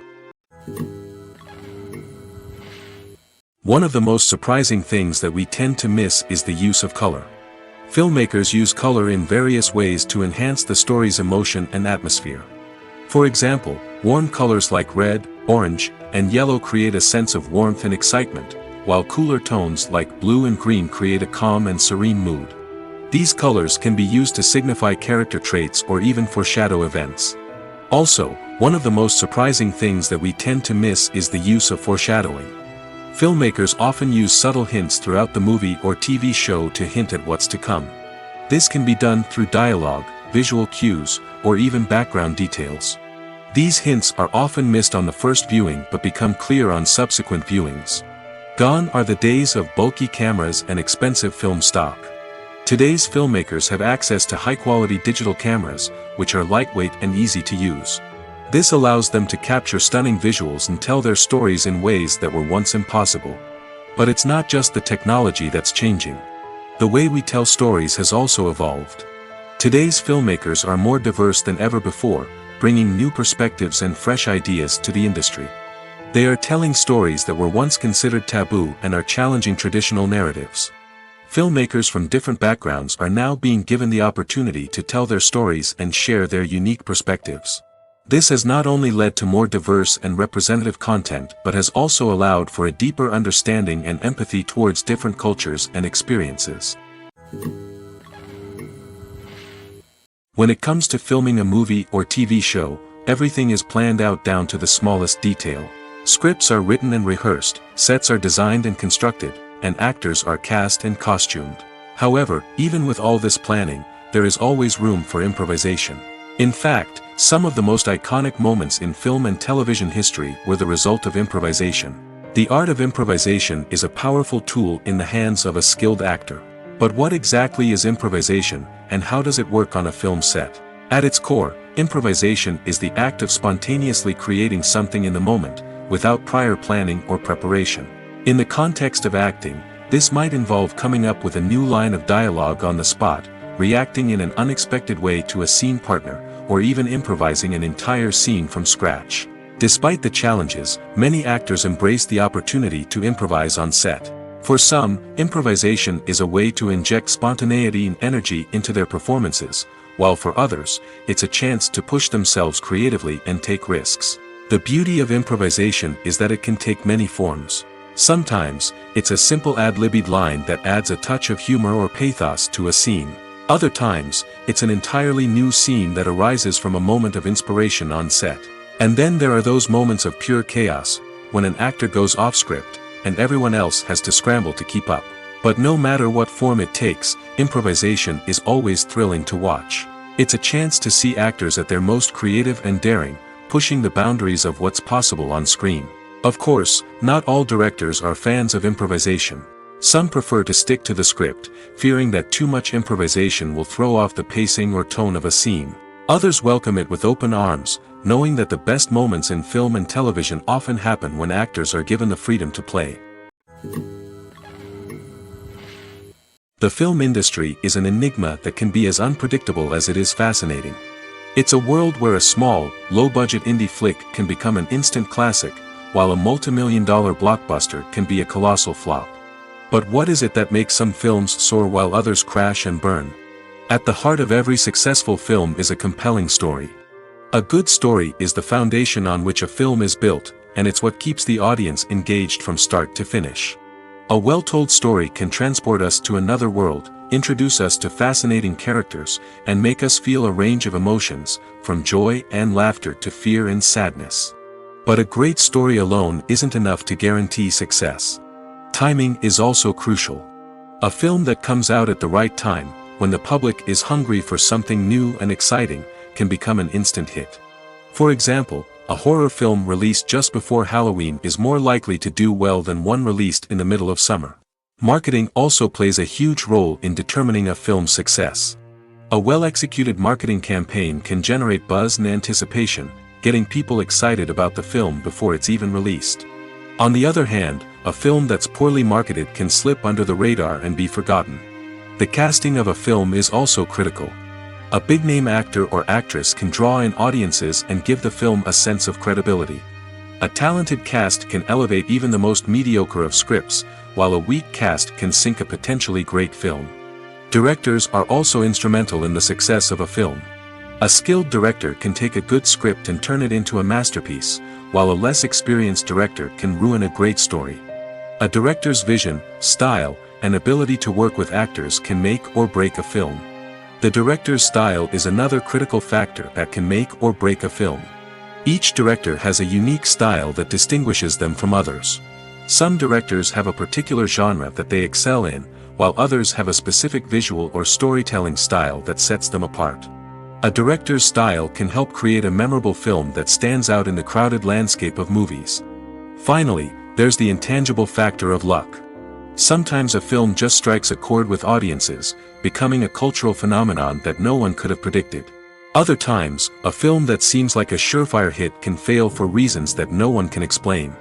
One of the most surprising things that we tend to miss is the use of color. Filmmakers use color in various ways to enhance the story's emotion and atmosphere. For example, warm colors like red, orange, and yellow create a sense of warmth and excitement, while cooler tones like blue and green create a calm and serene mood. These colors can be used to signify character traits or even foreshadow events. Also, one of the most surprising things that we tend to miss is the use of foreshadowing. Filmmakers often use subtle hints throughout the movie or TV show to hint at what's to come. This can be done through dialogue, visual cues, or even background details. These hints are often missed on the first viewing but become clear on subsequent viewings. Gone are the days of bulky cameras and expensive film stock. Today's filmmakers have access to high-quality digital cameras, which are lightweight and easy to use. This allows them to capture stunning visuals and tell their stories in ways that were once impossible. But it's not just the technology that's changing. The way we tell stories has also evolved. Today's filmmakers are more diverse than ever before, bringing new perspectives and fresh ideas to the industry. They are telling stories that were once considered taboo and are challenging traditional narratives. Filmmakers from different backgrounds are now being given the opportunity to tell their stories and share their unique perspectives. This has not only led to more diverse and representative content but has also allowed for a deeper understanding and empathy towards different cultures and experiences. When it comes to filming a movie or TV show, everything is planned out down to the smallest detail. Scripts are written and rehearsed, sets are designed and constructed, and actors are cast and costumed. However, even with all this planning, there is always room for improvisation. In fact, some of the most iconic moments in film and television history were the result of improvisation. The art of improvisation is a powerful tool in the hands of a skilled actor. But what exactly is improvisation, and how does it work on a film set? At its core, improvisation is the act of spontaneously creating something in the moment, without prior planning or preparation. In the context of acting, this might involve coming up with a new line of dialogue on the spot, reacting in an unexpected way to a scene partner, or even improvising an entire scene from scratch. Despite the challenges, many actors embrace the opportunity to improvise on set. For some, improvisation is a way to inject spontaneity and energy into their performances, while for others, it's a chance to push themselves creatively and take risks. The beauty of improvisation is that it can take many forms. Sometimes, it's a simple ad-libbed line that adds a touch of humor or pathos to a scene. Other times, it's an entirely new scene that arises from a moment of inspiration on set. And then there are those moments of pure chaos, when an actor goes off script, and everyone else has to scramble to keep up. But no matter what form it takes, improvisation is always thrilling to watch. It's a chance to see actors at their most creative and daring, pushing the boundaries of what's possible on screen. Of course, not all directors are fans of improvisation. Some prefer to stick to the script, fearing that too much improvisation will throw off the pacing or tone of a scene. Others welcome it with open arms, knowing that the best moments in film and television often happen when actors are given the freedom to play. The film industry is an enigma that can be as unpredictable as it is fascinating. It's a world where a small, low-budget indie flick can become an instant classic, while a multi-million-dollar blockbuster can be a colossal flop. But what is it that makes some films soar while others crash and burn? At the heart of every successful film is a compelling story. A good story is the foundation on which a film is built, and it's what keeps the audience engaged from start to finish. A well-told story can transport us to another world, introduce us to fascinating characters, and make us feel a range of emotions, from joy and laughter to fear and sadness. But a great story alone isn't enough to guarantee success. Timing is also crucial. A film that comes out at the right time, when the public is hungry for something new and exciting, can become an instant hit. For example, a horror film released just before Halloween is more likely to do well than one released in the middle of summer. Marketing also plays a huge role in determining a film's success. A well-executed marketing campaign can generate buzz and anticipation, getting people excited about the film before it's even released. On the other hand, a film that's poorly marketed can slip under the radar and be forgotten. The casting of a film is also critical. A big-name actor or actress can draw in audiences and give the film a sense of credibility. A talented cast can elevate even the most mediocre of scripts, while a weak cast can sink a potentially great film. Directors are also instrumental in the success of a film. A skilled director can take a good script and turn it into a masterpiece, while a less experienced director can ruin a great story. A director's vision, style, and ability to work with actors can make or break a film. The director's style is another critical factor that can make or break a film. Each director has a unique style that distinguishes them from others. Some directors have a particular genre that they excel in, while others have a specific visual or storytelling style that sets them apart. A director's style can help create a memorable film that stands out in the crowded landscape of movies. Finally, there's the intangible factor of luck. Sometimes a film just strikes a chord with audiences, becoming a cultural phenomenon that no one could have predicted. Other times, a film that seems like a surefire hit can fail for reasons that no one can explain.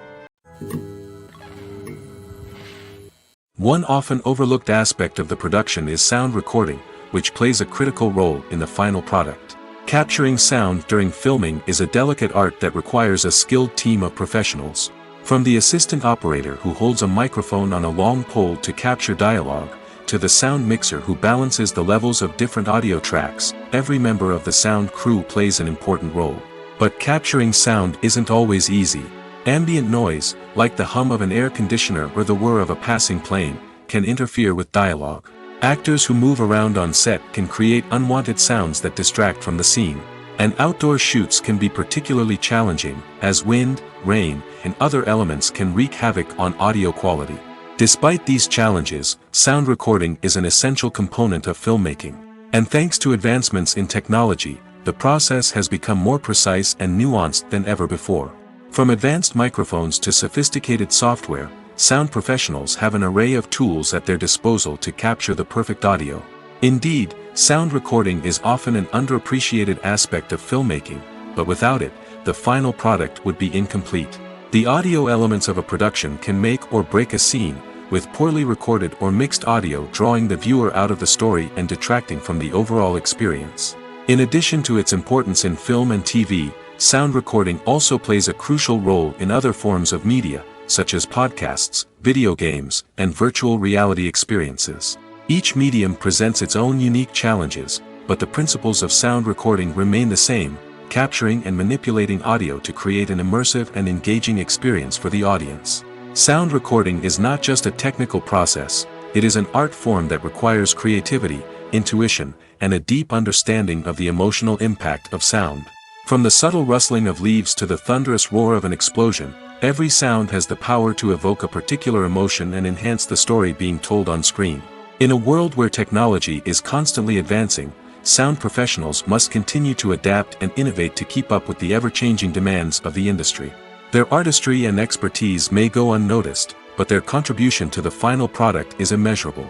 One often overlooked aspect of the production is sound recording, which plays a critical role in the final product. Capturing sound during filming is a delicate art that requires a skilled team of professionals. From the assistant operator who holds a microphone on a long pole to capture dialogue, to the sound mixer who balances the levels of different audio tracks, every member of the sound crew plays an important role. But capturing sound isn't always easy. Ambient noise, like the hum of an air conditioner or the whir of a passing plane, can interfere with dialogue. Actors who move around on set can create unwanted sounds that distract from the scene. And outdoor shoots can be particularly challenging, as wind, rain, and other elements can wreak havoc on audio quality. Despite these challenges, sound recording is an essential component of filmmaking. And thanks to advancements in technology, the process has become more precise and nuanced than ever before. From advanced microphones to sophisticated software, sound professionals have an array of tools at their disposal to capture the perfect audio. Indeed, sound recording is often an underappreciated aspect of filmmaking, but without it, the final product would be incomplete. The audio elements of a production can make or break a scene, with poorly recorded or mixed audio drawing the viewer out of the story and detracting from the overall experience. In addition to its importance in film and TV, sound recording also plays a crucial role in other forms of media, such as podcasts, video games, and virtual reality experiences. Each medium presents its own unique challenges, but the principles of sound recording remain the same, capturing and manipulating audio to create an immersive and engaging experience for the audience. Sound recording is not just a technical process, it is an art form that requires creativity, intuition, and a deep understanding of the emotional impact of sound. From the subtle rustling of leaves to the thunderous roar of an explosion, every sound has the power to evoke a particular emotion and enhance the story being told on screen. In a world where technology is constantly advancing, sound professionals must continue to adapt and innovate to keep up with the ever-changing demands of the industry. Their artistry and expertise may go unnoticed, but their contribution to the final product is immeasurable.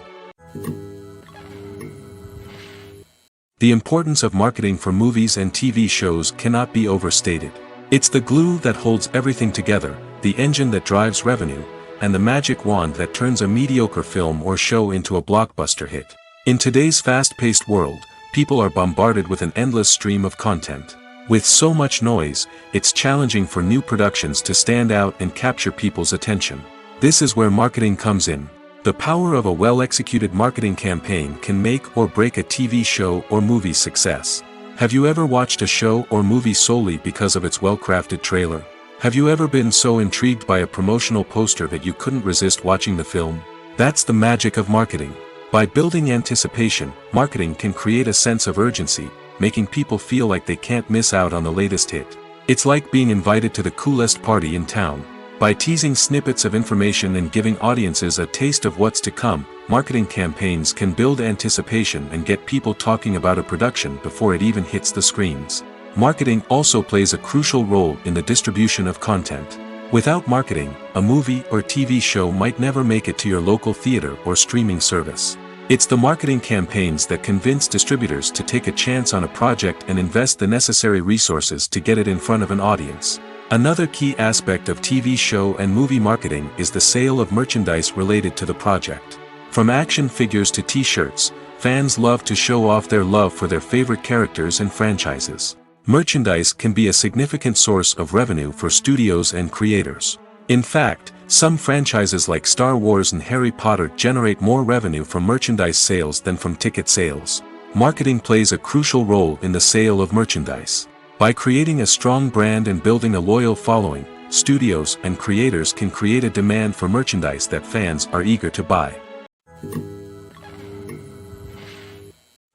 The importance of marketing for movies and TV shows cannot be overstated. It's the glue that holds everything together, the engine that drives revenue, and the magic wand that turns a mediocre film or show into a blockbuster hit. In today's fast-paced world, people are bombarded with an endless stream of content. With so much noise, it's challenging for new productions to stand out and capture people's attention. This is where marketing comes in. The power of a well-executed marketing campaign can make or break a TV show or movie's success. Have you ever watched a show or movie solely because of its well-crafted trailer? Have you ever been so intrigued by a promotional poster that you couldn't resist watching the film? That's the magic of marketing. By building anticipation, marketing can create a sense of urgency, making people feel like they can't miss out on the latest hit. It's like being invited to the coolest party in town. By teasing snippets of information and giving audiences a taste of what's to come, marketing campaigns can build anticipation and get people talking about a production before it even hits the screens. Marketing also plays a crucial role in the distribution of content. Without marketing, a movie or TV show might never make it to your local theater or streaming service. It's the marketing campaigns that convince distributors to take a chance on a project and invest the necessary resources to get it in front of an audience. Another key aspect of TV show and movie marketing is the sale of merchandise related to the project. From action figures to t-shirts, fans love to show off their love for their favorite characters and franchises. Merchandise can be a significant source of revenue for studios and creators. In fact, some franchises like Star Wars and Harry Potter generate more revenue from merchandise sales than from ticket sales. Marketing plays a crucial role in the sale of merchandise. By creating a strong brand and building a loyal following, studios and creators can create a demand for merchandise that fans are eager to buy.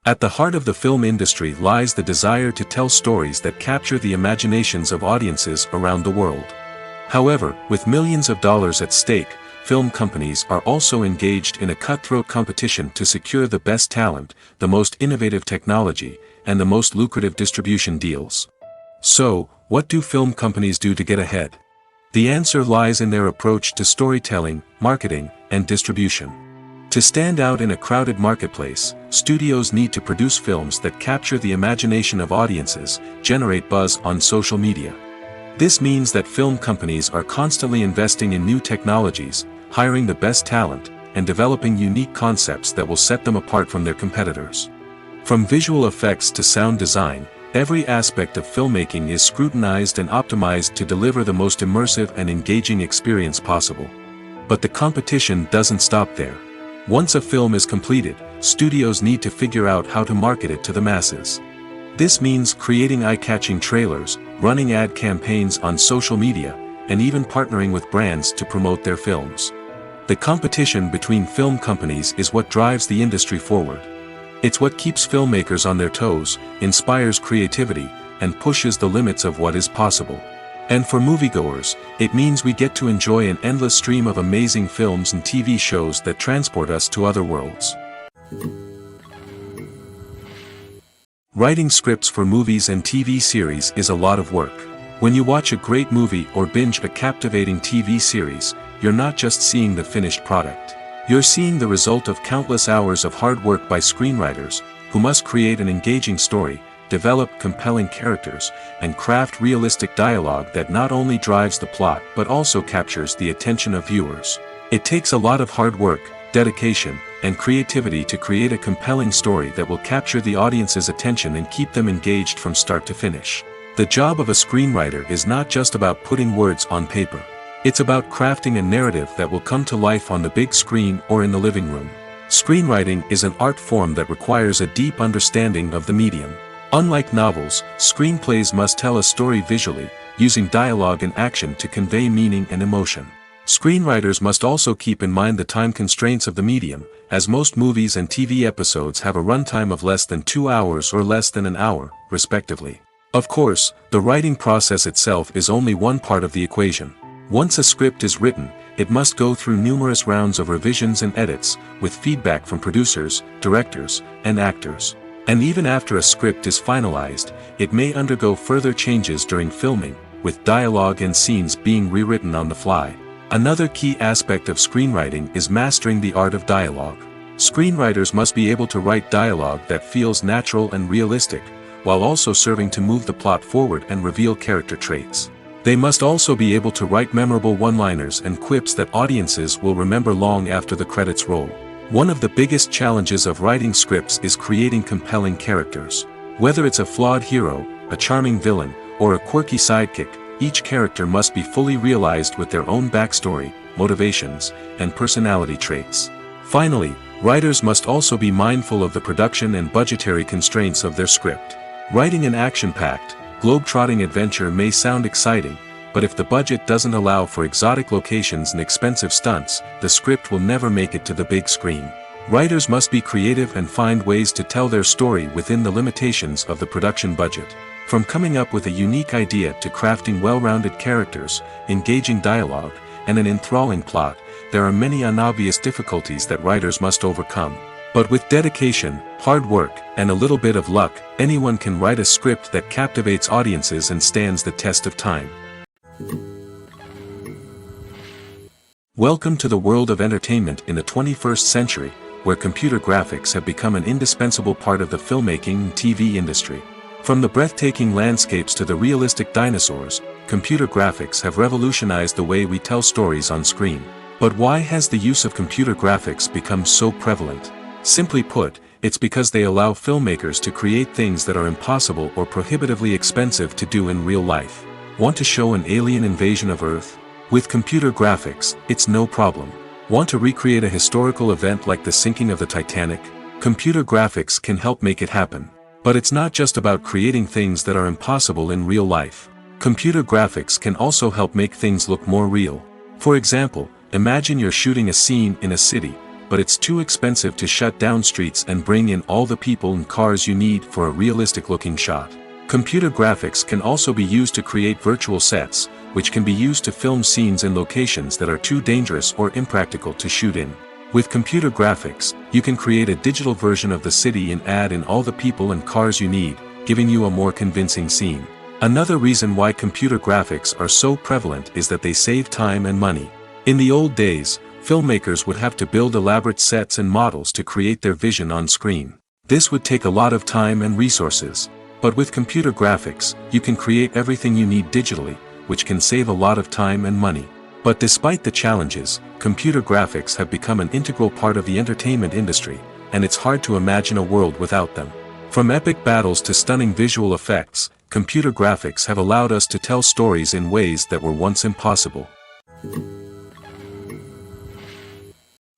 At the heart of the film industry lies the desire to tell stories that capture the imaginations of audiences around the world. However, with millions of dollars at stake, film companies are also engaged in a cutthroat competition to secure the best talent, the most innovative technology, and the most lucrative distribution deals. So, what do film companies do to get ahead? The answer lies in their approach to storytelling, marketing, and distribution. To stand out in a crowded marketplace, studios need to produce films that capture the imagination of audiences, generate buzz on social media. This means that film companies are constantly investing in new technologies, hiring the best talent, and developing unique concepts that will set them apart from their competitors. From visual effects to sound design, every aspect of filmmaking is scrutinized and optimized to deliver the most immersive and engaging experience possible. But the competition doesn't stop there. Once a film is completed, studios need to figure out how to market it to the masses. This means creating eye-catching trailers, running ad campaigns on social media, and even partnering with brands to promote their films. The competition between film companies is what drives the industry forward. It's what keeps filmmakers on their toes, inspires creativity, and pushes the limits of what is possible. And for moviegoers, it means we get to enjoy an endless stream of amazing films and TV shows that transport us to other worlds. Writing scripts for movies and TV series is a lot of work. When you watch a great movie or binge a captivating TV series, you're not just seeing the finished product. You're seeing the result of countless hours of hard work by screenwriters, who must create an engaging story, develop compelling characters, and craft realistic dialogue that not only drives the plot but also captures the attention of viewers. It takes a lot of hard work, dedication, and creativity to create a compelling story that will capture the audience's attention and keep them engaged from start to finish. The job of a screenwriter is not just about putting words on paper. It's about crafting a narrative that will come to life on the big screen or in the living room. Screenwriting is an art form that requires a deep understanding of the medium. Unlike novels, screenplays must tell a story visually, using dialogue and action to convey meaning and emotion. Screenwriters must also keep in mind the time constraints of the medium, as most movies and TV episodes have a runtime of less than 2 hours or less than an hour, respectively. Of course, the writing process itself is only one part of the equation. Once a script is written, it must go through numerous rounds of revisions and edits, with feedback from producers, directors, and actors. And even after a script is finalized, it may undergo further changes during filming, with dialogue and scenes being rewritten on the fly. Another key aspect of screenwriting is mastering the art of dialogue. Screenwriters must be able to write dialogue that feels natural and realistic, while also serving to move the plot forward and reveal character traits. They must also be able to write memorable one-liners and quips that audiences will remember long after the credits roll. One of the biggest challenges of writing scripts is creating compelling characters. Whether it's a flawed hero, a charming villain, or a quirky sidekick, each character must be fully realized with their own backstory, motivations, and personality traits. Finally, writers must also be mindful of the production and budgetary constraints of their script. Writing an action-packed, globe-trotting adventure may sound exciting, but if the budget doesn't allow for exotic locations and expensive stunts, the script will never make it to the big screen. Writers must be creative and find ways to tell their story within the limitations of the production budget. From coming up with a unique idea to crafting well-rounded characters, engaging dialogue, and an enthralling plot, there are many unobvious difficulties that writers must overcome. But with dedication, hard work, and a little bit of luck, anyone can write a script that captivates audiences and stands the test of time. Welcome to the world of entertainment in the 21st century, where computer graphics have become an indispensable part of the filmmaking and TV industry. From the breathtaking landscapes to the realistic dinosaurs, computer graphics have revolutionized the way we tell stories on screen. But why has the use of computer graphics become so prevalent? Simply put, it's because they allow filmmakers to create things that are impossible or prohibitively expensive to do in real life. Want to show an alien invasion of Earth? With computer graphics, it's no problem. Want to recreate a historical event like the sinking of the Titanic? Computer graphics can help make it happen. But it's not just about creating things that are impossible in real life. Computer graphics can also help make things look more real. For example, imagine you're shooting a scene in a city, but it's too expensive to shut down streets and bring in all the people and cars you need for a realistic-looking shot. Computer graphics can also be used to create virtual sets, which can be used to film scenes in locations that are too dangerous or impractical to shoot in. With computer graphics, you can create a digital version of the city and add in all the people and cars you need, giving you a more convincing scene. Another reason why computer graphics are so prevalent is that they save time and money. In the old days, filmmakers would have to build elaborate sets and models to create their vision on screen. This would take a lot of time and resources. But with computer graphics, you can create everything you need digitally, which can save a lot of time and money. But despite the challenges, computer graphics have become an integral part of the entertainment industry, and it's hard to imagine a world without them. From epic battles to stunning visual effects, computer graphics have allowed us to tell stories in ways that were once impossible.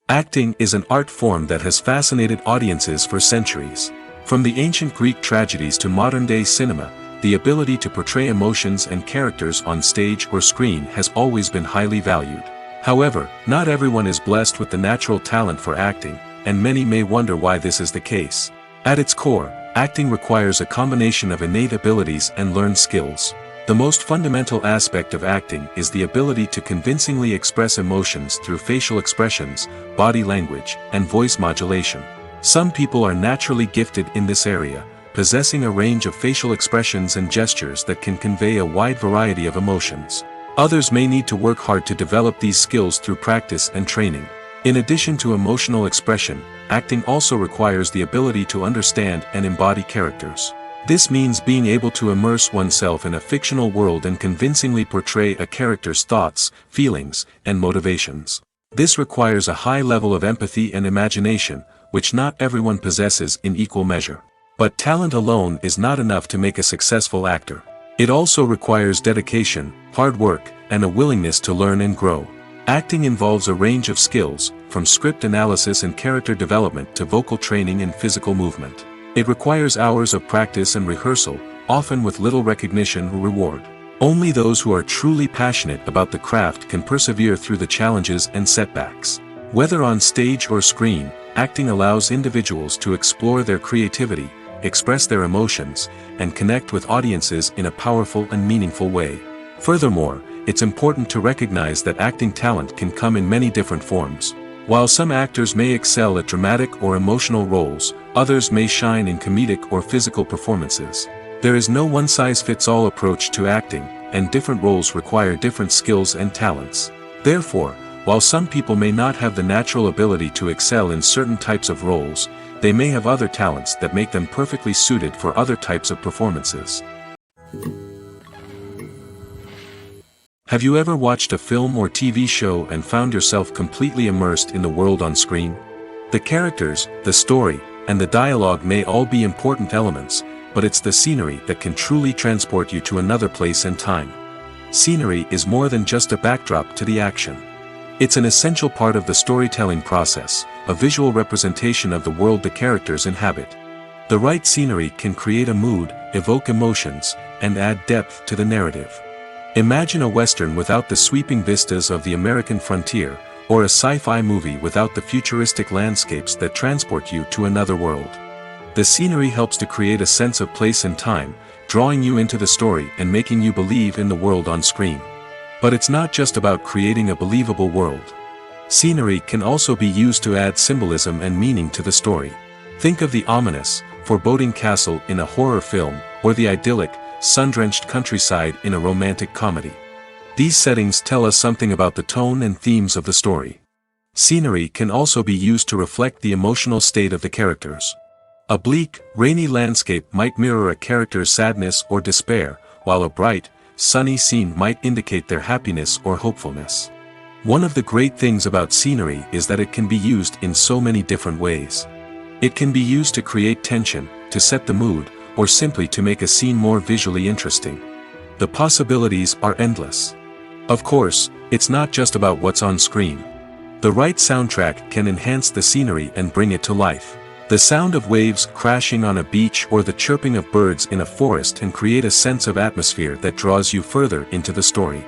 Acting is an art form that has fascinated audiences for centuries. From the ancient Greek tragedies to modern-day cinema, the ability to portray emotions and characters on stage or screen has always been highly valued. However, not everyone is blessed with the natural talent for acting, and many may wonder why this is the case. At its core, acting requires a combination of innate abilities and learned skills. The most fundamental aspect of acting is the ability to convincingly express emotions through facial expressions, body language, and voice modulation. Some people are naturally gifted in this area, possessing a range of facial expressions and gestures that can convey a wide variety of emotions. Others may need to work hard to develop these skills through practice and training. In addition to emotional expression, acting also requires the ability to understand and embody characters. This means being able to immerse oneself in a fictional world and convincingly portray a character's thoughts, feelings, and motivations. This requires a high level of empathy and imagination, which not everyone possesses in equal measure. But talent alone is not enough to make a successful actor. It also requires dedication, hard work, and a willingness to learn and grow. Acting involves a range of skills, from script analysis and character development to vocal training and physical movement. It requires hours of practice and rehearsal, often with little recognition or reward. Only those who are truly passionate about the craft can persevere through the challenges and setbacks. Whether on stage or screen, acting allows individuals to explore their creativity, express their emotions, and connect with audiences in a powerful and meaningful way. Furthermore, it's important to recognize that acting talent can come in many different forms. While some actors may excel at dramatic or emotional roles, others may shine in comedic or physical performances. There is no one-size-fits-all approach to acting, and different roles require different skills and talents. Therefore, while some people may not have the natural ability to excel in certain types of roles, they may have other talents that make them perfectly suited for other types of performances. Have you ever watched a film or TV show and found yourself completely immersed in the world on screen? The characters, the story, and the dialogue may all be important elements, but it's the scenery that can truly transport you to another place and time. Scenery is more than just a backdrop to the action. It's an essential part of the storytelling process, a visual representation of the world the characters inhabit. The right scenery can create a mood, evoke emotions, and add depth to the narrative. Imagine a Western without the sweeping vistas of the American frontier, or a sci-fi movie without the futuristic landscapes that transport you to another world. The scenery helps to create a sense of place and time, drawing you into the story and making you believe in the world on screen. But it's not just about creating a believable world. Scenery can also be used to add symbolism and meaning to the story. Think of the ominous, foreboding castle in a horror film, or the idyllic, sun-drenched countryside in a romantic comedy. These settings tell us something about the tone and themes of the story. Scenery can also be used to reflect the emotional state of the characters. A bleak, rainy landscape might mirror a character's sadness or despair, while a bright, sunny scene might indicate their happiness or hopefulness. One of the great things about scenery is that it can be used in so many different ways. It can be used to create tension, to set the mood, or simply to make a scene more visually interesting. The possibilities are endless. Of course, it's not just about what's on screen. The right soundtrack can enhance the scenery and bring it to life. The sound of waves crashing on a beach or the chirping of birds in a forest can create a sense of atmosphere that draws you further into the story.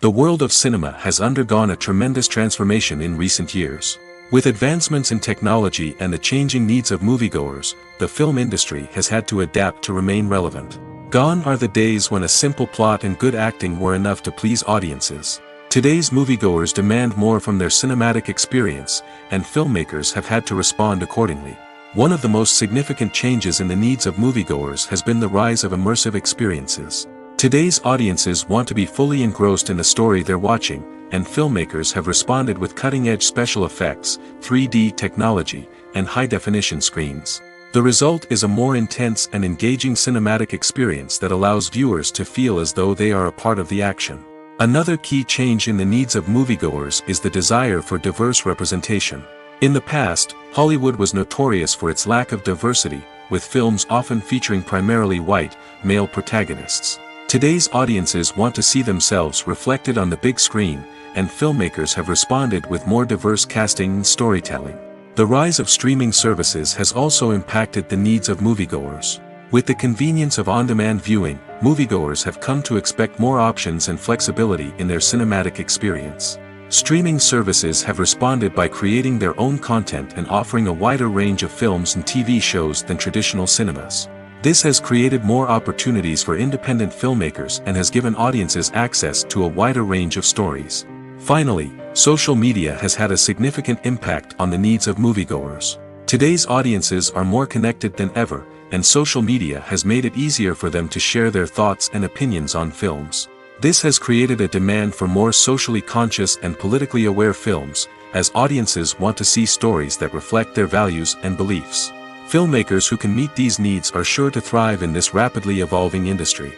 The world of cinema has undergone a tremendous transformation in recent years. With advancements in technology and the changing needs of moviegoers, the film industry has had to adapt to remain relevant. Gone are the days when a simple plot and good acting were enough to please audiences. Today's moviegoers demand more from their cinematic experience, and filmmakers have had to respond accordingly. One of the most significant changes in the needs of moviegoers has been the rise of immersive experiences. Today's audiences want to be fully engrossed in the story they're watching, and filmmakers have responded with cutting-edge special effects, 3D technology, and high-definition screens. The result is a more intense and engaging cinematic experience that allows viewers to feel as though they are a part of the action. Another key change in the needs of moviegoers is the desire for diverse representation. In the past, Hollywood was notorious for its lack of diversity, with films often featuring primarily white, male protagonists. Today's audiences want to see themselves reflected on the big screen, and filmmakers have responded with more diverse casting and storytelling. The rise of streaming services has also impacted the needs of moviegoers. With the convenience of on-demand viewing, moviegoers have come to expect more options and flexibility in their cinematic experience. Streaming services have responded by creating their own content and offering a wider range of films and TV shows than traditional cinemas. This has created more opportunities for independent filmmakers and has given audiences access to a wider range of stories. Finally, social media has had a significant impact on the needs of moviegoers. Today's audiences are more connected than ever, and social media has made it easier for them to share their thoughts and opinions on films. This has created a demand for more socially conscious and politically aware films, as audiences want to see stories that reflect their values and beliefs. Filmmakers who can meet these needs are sure to thrive in this rapidly evolving industry.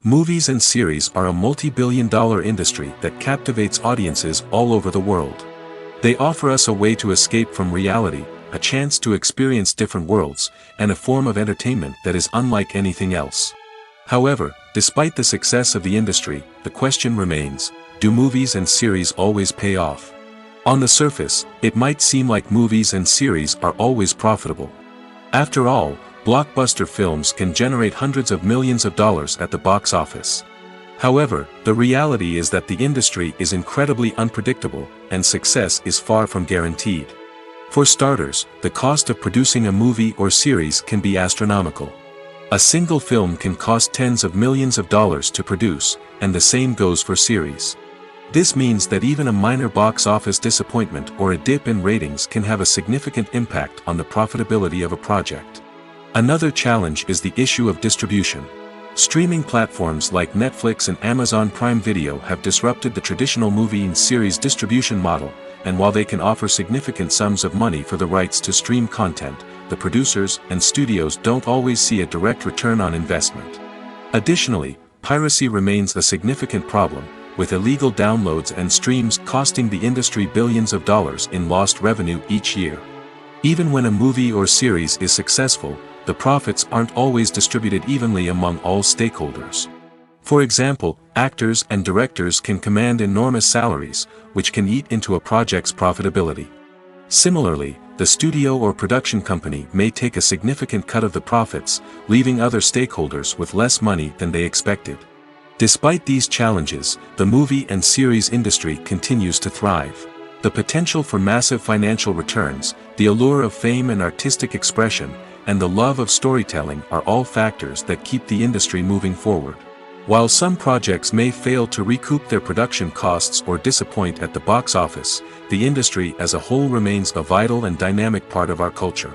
Movies and series are a multi-billion-dollar industry that captivates audiences all over the world. They offer us a way to escape from reality, a chance to experience different worlds, and a form of entertainment that is unlike anything else. However, despite the success of the industry, the question remains, do movies and series always pay off? On the surface, it might seem like movies and series are always profitable. After all, blockbuster films can generate hundreds of millions of dollars at the box office. However, the reality is that the industry is incredibly unpredictable, and success is far from guaranteed. For starters, the cost of producing a movie or series can be astronomical. A single film can cost tens of millions of dollars to produce, and the same goes for series. This means that even a minor box office disappointment or a dip in ratings can have a significant impact on the profitability of a project. Another challenge is the issue of distribution. Streaming platforms like Netflix and Amazon Prime Video have disrupted the traditional movie and series distribution model, and while they can offer significant sums of money for the rights to stream content, the producers and studios don't always see a direct return on investment. Additionally, piracy remains a significant problem, with illegal downloads and streams costing the industry billions of dollars in lost revenue each year. Even when a movie or series is successful, the profits aren't always distributed evenly among all stakeholders. For example, actors and directors can command enormous salaries, which can eat into a project's profitability. Similarly, the studio or production company may take a significant cut of the profits, leaving other stakeholders with less money than they expected. Despite these challenges, the movie and series industry continues to thrive. The potential for massive financial returns, the allure of fame and artistic expression, and the love of storytelling are all factors that keep the industry moving forward. While some projects may fail to recoup their production costs or disappoint at the box office, the industry as a whole remains a vital and dynamic part of our culture.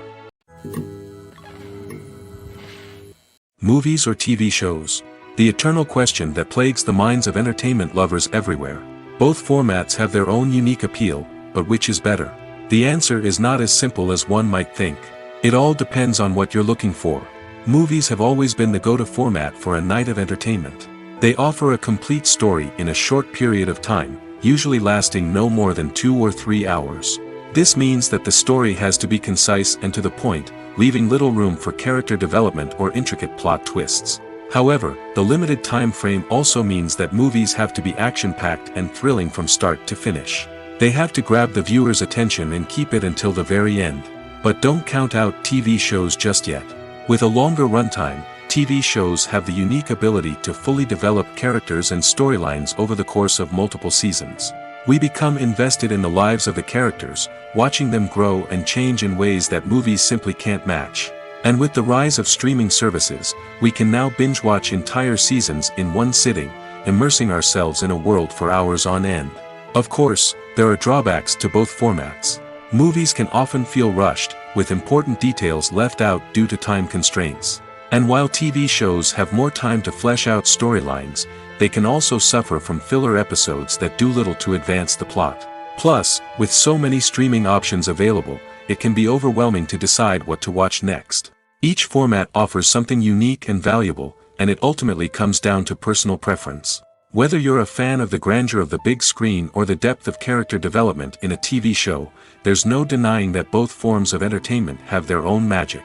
Movies or TV shows? The eternal question that plagues the minds of entertainment lovers everywhere. Both formats have their own unique appeal, but which is better? The answer is not as simple as one might think. It all depends on what you're looking for. Movies have always been the go-to format for a night of entertainment. They offer a complete story in a short period of time, usually lasting no more than 2 or 3 hours. This means that the story has to be concise and to the point, leaving little room for character development or intricate plot twists. However, the limited time frame also means that movies have to be action-packed and thrilling from start to finish. They have to grab the viewer's attention and keep it until the very end. But don't count out TV shows just yet. With a longer runtime, TV shows have the unique ability to fully develop characters and storylines over the course of multiple seasons. We become invested in the lives of the characters, watching them grow and change in ways that movies simply can't match. And with the rise of streaming services, we can now binge-watch entire seasons in one sitting, immersing ourselves in a world for hours on end. Of course, there are drawbacks to both formats. Movies can often feel rushed, with important details left out due to time constraints. And while TV shows have more time to flesh out storylines, they can also suffer from filler episodes that do little to advance the plot. Plus, with so many streaming options available, it can be overwhelming to decide what to watch next. Each format offers something unique and valuable, and it ultimately comes down to personal preference. Whether you're a fan of the grandeur of the big screen or the depth of character development in a TV show, there's no denying that both forms of entertainment have their own magic.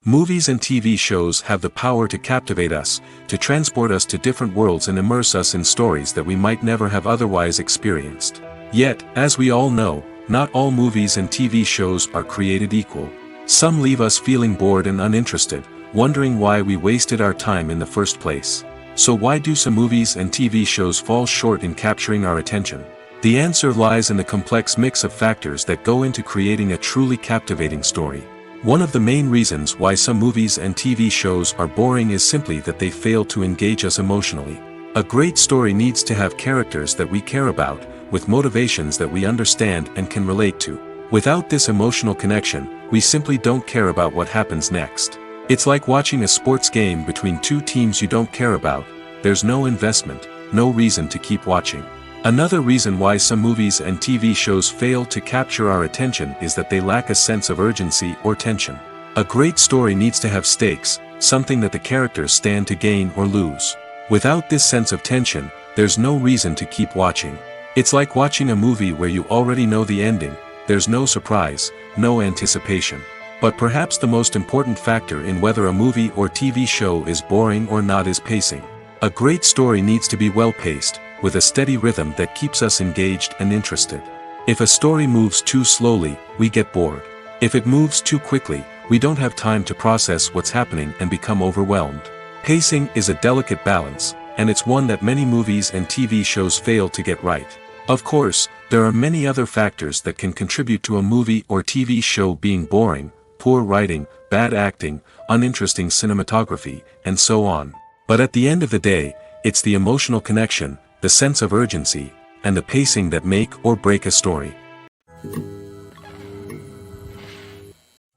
Movies and TV shows have the power to captivate us, to transport us to different worlds and immerse us in stories that we might never have otherwise experienced. Yet, as we all know, not all movies and TV shows are created equal. Some leave us feeling bored and uninterested, wondering why we wasted our time in the first place. So why do some movies and TV shows fall short in capturing our attention? The answer lies in the complex mix of factors that go into creating a truly captivating story. One of the main reasons why some movies and TV shows are boring is simply that they fail to engage us emotionally. A great story needs to have characters that we care about, with motivations that we understand and can relate to. Without this emotional connection, we simply don't care about what happens next. It's like watching a sports game between two teams you don't care about. There's no investment, no reason to keep watching. Another reason why some movies and TV shows fail to capture our attention is that they lack a sense of urgency or tension. A great story needs to have stakes, something that the characters stand to gain or lose. Without this sense of tension, there's no reason to keep watching. It's like watching a movie where you already know the ending. There's no surprise, no anticipation. But perhaps the most important factor in whether a movie or TV show is boring or not is pacing. A great story needs to be well-paced, with a steady rhythm that keeps us engaged and interested. If a story moves too slowly, we get bored. If it moves too quickly, we don't have time to process what's happening and become overwhelmed. Pacing is a delicate balance, and it's one that many movies and TV shows fail to get right. Of course, there are many other factors that can contribute to a movie or TV show being boring: poor writing, bad acting, uninteresting cinematography, and so on. But at the end of the day, it's the emotional connection, the sense of urgency, and the pacing that make or break a story.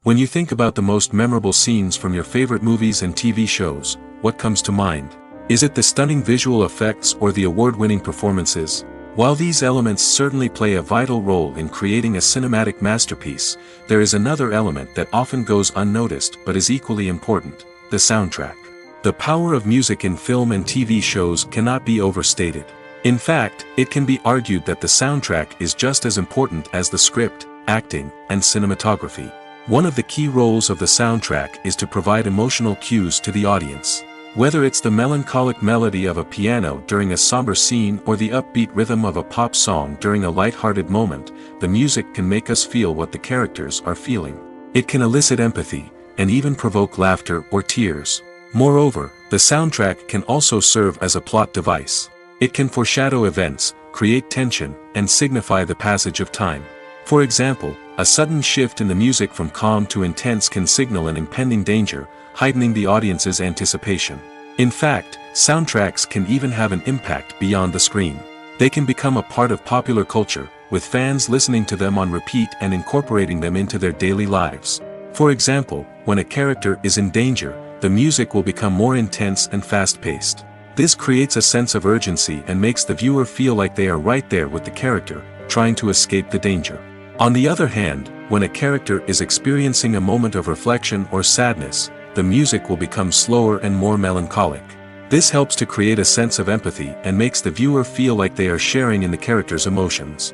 When you think about the most memorable scenes from your favorite movies and TV shows, what comes to mind? Is it the stunning visual effects or the award-winning performances? While these elements certainly play a vital role in creating a cinematic masterpiece, there is another element that often goes unnoticed but is equally important: the soundtrack. The power of music in film and TV shows cannot be overstated. In fact, it can be argued that the soundtrack is just as important as the script, acting, and cinematography. One of the key roles of the soundtrack is to provide emotional cues to the audience. Whether it's the melancholic melody of a piano during a somber scene or the upbeat rhythm of a pop song during a light-hearted moment, the music can make us feel what the characters are feeling. It can elicit empathy, and even provoke laughter or tears. Moreover, the soundtrack can also serve as a plot device. It can foreshadow events, create tension, and signify the passage of time. For example, a sudden shift in the music from calm to intense can signal an impending danger, heightening the audience's anticipation. In fact, soundtracks can even have an impact beyond the screen. They can become a part of popular culture, with fans listening to them on repeat and incorporating them into their daily lives. For example, when a character is in danger, the music will become more intense and fast-paced. This creates a sense of urgency and makes the viewer feel like they are right there with the character, trying to escape the danger. On the other hand, when a character is experiencing a moment of reflection or sadness, the music will become slower and more melancholic. This helps to create a sense of empathy and makes the viewer feel like they are sharing in the character's emotions.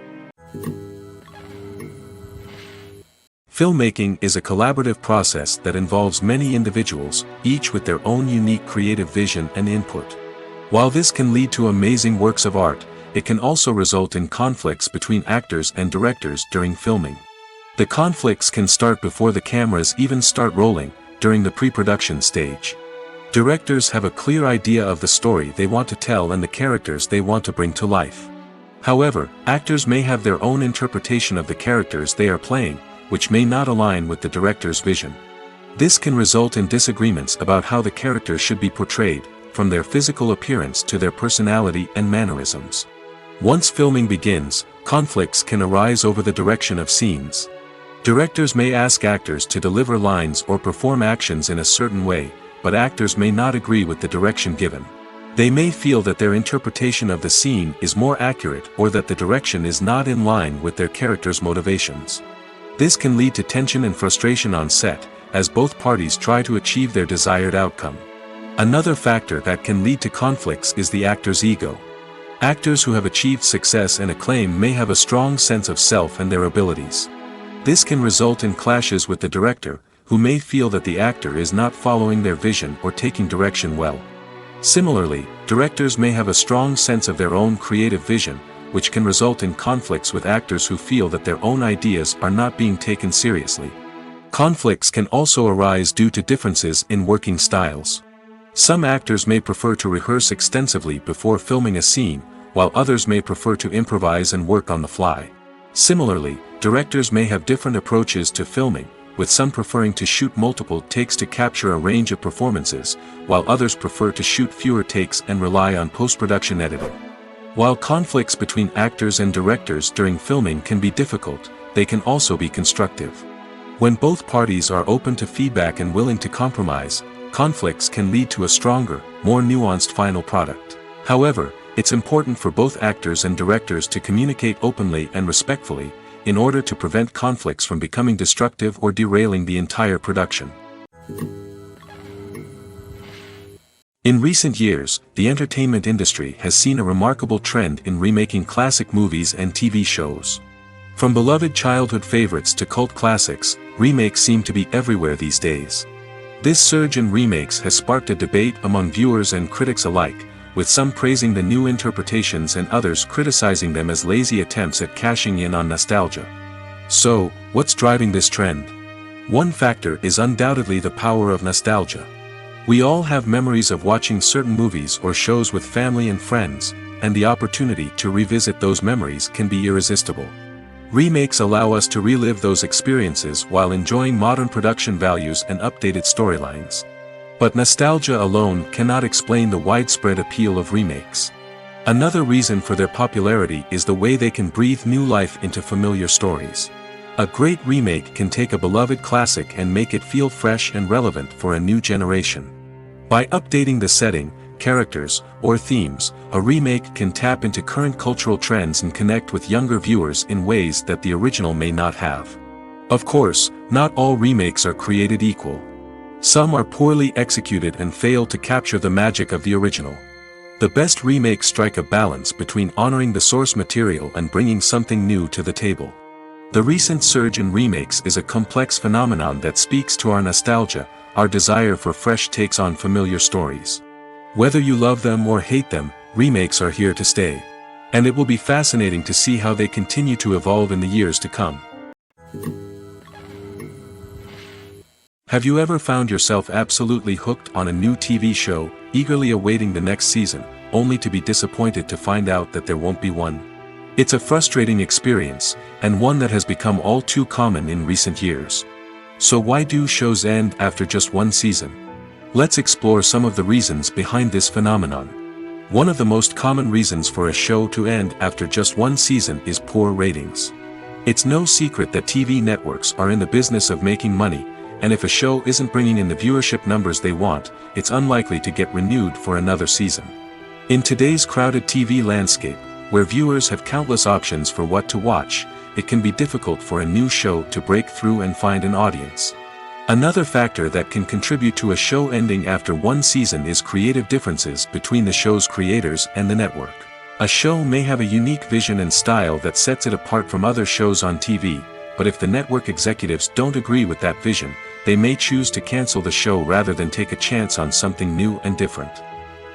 Filmmaking is a collaborative process that involves many individuals, each with their own unique creative vision and input. While this can lead to amazing works of art, it can also result in conflicts between actors and directors during filming. The conflicts can start before the cameras even start rolling, during the pre-production stage. Directors have a clear idea of the story they want to tell and the characters they want to bring to life. However, actors may have their own interpretation of the characters they are playing, which may not align with the director's vision. This can result in disagreements about how the characters should be portrayed, from their physical appearance to their personality and mannerisms. Once filming begins, conflicts can arise over the direction of scenes. Directors may ask actors to deliver lines or perform actions in a certain way, but actors may not agree with the direction given. They may feel that their interpretation of the scene is more accurate or that the direction is not in line with their character's motivations. This can lead to tension and frustration on set, as both parties try to achieve their desired outcome. Another factor that can lead to conflicts is the actor's ego. Actors who have achieved success and acclaim may have a strong sense of self and their abilities. This can result in clashes with the director, who may feel that the actor is not following their vision or taking direction well. Similarly, directors may have a strong sense of their own creative vision, which can result in conflicts with actors who feel that their own ideas are not being taken seriously. Conflicts can also arise due to differences in working styles. Some actors may prefer to rehearse extensively before filming a scene, while others may prefer to improvise and work on the fly. Similarly, directors may have different approaches to filming, with some preferring to shoot multiple takes to capture a range of performances, while others prefer to shoot fewer takes and rely on post-production editing. While conflicts between actors and directors during filming can be difficult, they can also be constructive. When both parties are open to feedback and willing to compromise, conflicts can lead to a stronger, more nuanced final product. However, it's important for both actors and directors to communicate openly and respectfully, in order to prevent conflicts from becoming destructive or derailing the entire production. In recent years, the entertainment industry has seen a remarkable trend in remaking classic movies and TV shows. From beloved childhood favorites to cult classics, remakes seem to be everywhere these days. This surge in remakes has sparked a debate among viewers and critics alike, with some praising the new interpretations and others criticizing them as lazy attempts at cashing in on nostalgia. So, what's driving this trend? One factor is undoubtedly the power of nostalgia. We all have memories of watching certain movies or shows with family and friends, and the opportunity to revisit those memories can be irresistible. Remakes allow us to relive those experiences while enjoying modern production values and updated storylines. But nostalgia alone cannot explain the widespread appeal of remakes. Another reason for their popularity is the way they can breathe new life into familiar stories. A great remake can take a beloved classic and make it feel fresh and relevant for a new generation. By updating the setting, characters, or themes, a remake can tap into current cultural trends and connect with younger viewers in ways that the original may not have. Of course, not all remakes are created equal. Some are poorly executed and fail to capture the magic of the original. The best remakes strike a balance between honoring the source material and bringing something new to the table. The recent surge in remakes is a complex phenomenon that speaks to our nostalgia, our desire for fresh takes on familiar stories. Whether you love them or hate them, remakes are here to stay. And it will be fascinating to see how they continue to evolve in the years to come. Have you ever found yourself absolutely hooked on a new TV show, eagerly awaiting the next season, only to be disappointed to find out that there won't be one? It's a frustrating experience, and one that has become all too common in recent years. So why do shows end after just one season? Let's explore some of the reasons behind this phenomenon. One of the most common reasons for a show to end after just one season is poor ratings. It's no secret that TV networks are in the business of making money, and if a show isn't bringing in the viewership numbers they want, it's unlikely to get renewed for another season. In today's crowded TV landscape, where viewers have countless options for what to watch, it can be difficult for a new show to break through and find an audience. Another factor that can contribute to a show ending after one season is creative differences between the show's creators and the network. A show may have a unique vision and style that sets it apart from other shows on TV, but if the network executives don't agree with that vision, they may choose to cancel the show rather than take a chance on something new and different.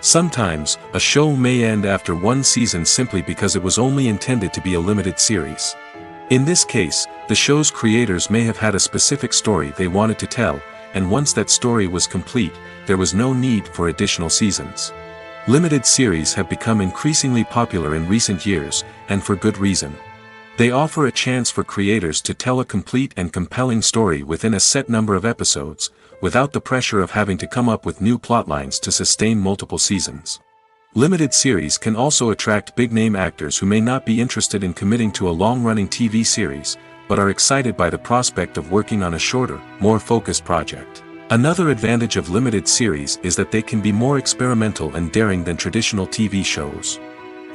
Sometimes, a show may end after one season simply because it was only intended to be a limited series. In this case, the show's creators may have had a specific story they wanted to tell, and once that story was complete, there was no need for additional seasons. Limited series have become increasingly popular in recent years, and for good reason. They offer a chance for creators to tell a complete and compelling story within a set number of episodes, without the pressure of having to come up with new plotlines to sustain multiple seasons. Limited series can also attract big-name actors who may not be interested in committing to a long-running TV series, but are excited by the prospect of working on a shorter, more focused project. Another advantage of limited series is that they can be more experimental and daring than traditional TV shows.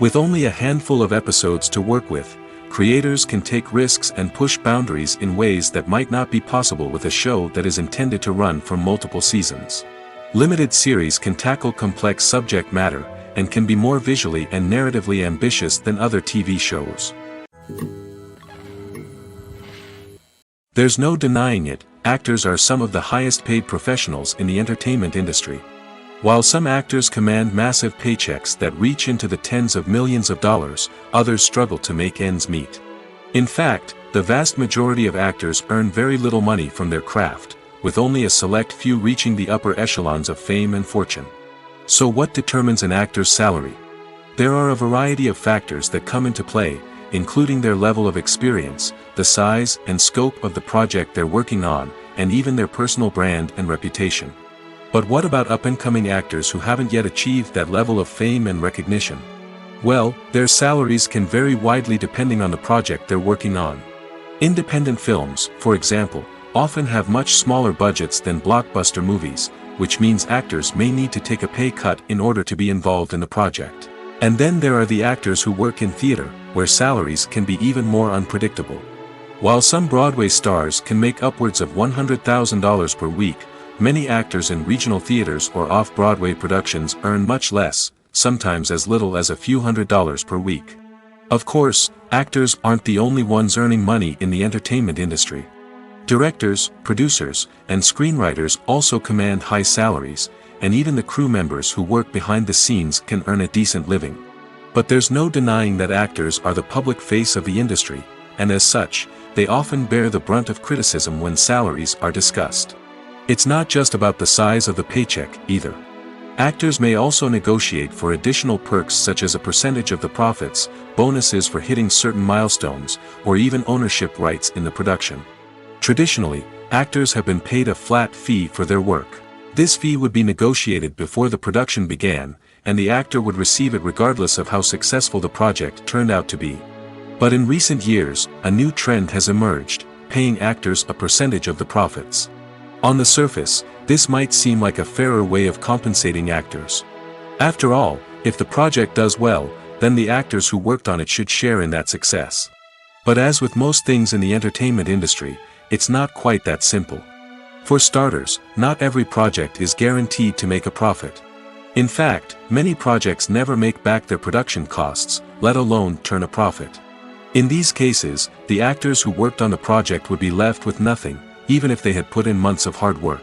With only a handful of episodes to work with, creators can take risks and push boundaries in ways that might not be possible with a show that is intended to run for multiple seasons. Limited series can tackle complex subject matter, and can be more visually and narratively ambitious than other TV shows. There's no denying it, actors are some of the highest paid professionals in the entertainment industry. While some actors command massive paychecks that reach into the tens of millions of dollars, others struggle to make ends meet. In fact, the vast majority of actors earn very little money from their craft, with only a select few reaching the upper echelons of fame and fortune. So what determines an actor's salary? There are a variety of factors that come into play, including their level of experience, the size and scope of the project they're working on, and even their personal brand and reputation. But what about up-and-coming actors who haven't yet achieved that level of fame and recognition? Well, their salaries can vary widely depending on the project they're working on. Independent films, for example, often have much smaller budgets than blockbuster movies, which means actors may need to take a pay cut in order to be involved in the project. And then there are the actors who work in theater, where salaries can be even more unpredictable. While some Broadway stars can make upwards of $100,000 per week, many actors in regional theaters or off-Broadway productions earn much less, sometimes as little as a few $100s per week. Of course, actors aren't the only ones earning money in the entertainment industry. Directors, producers, and screenwriters also command high salaries, and even the crew members who work behind the scenes can earn a decent living. But there's no denying that actors are the public face of the industry, and as such, they often bear the brunt of criticism when salaries are discussed. It's not just about the size of the paycheck, either. Actors may also negotiate for additional perks such as a percentage of the profits, bonuses for hitting certain milestones, or even ownership rights in the production. Traditionally, actors have been paid a flat fee for their work. This fee would be negotiated before the production began, and the actor would receive it regardless of how successful the project turned out to be. But in recent years, a new trend has emerged, paying actors a percentage of the profits. On the surface, this might seem like a fairer way of compensating actors. After all, if the project does well, then the actors who worked on it should share in that success. But as with most things in the entertainment industry, it's not quite that simple. For starters, not every project is guaranteed to make a profit. In fact, many projects never make back their production costs, let alone turn a profit. In these cases, the actors who worked on the project would be left with nothing, even if they had put in months of hard work.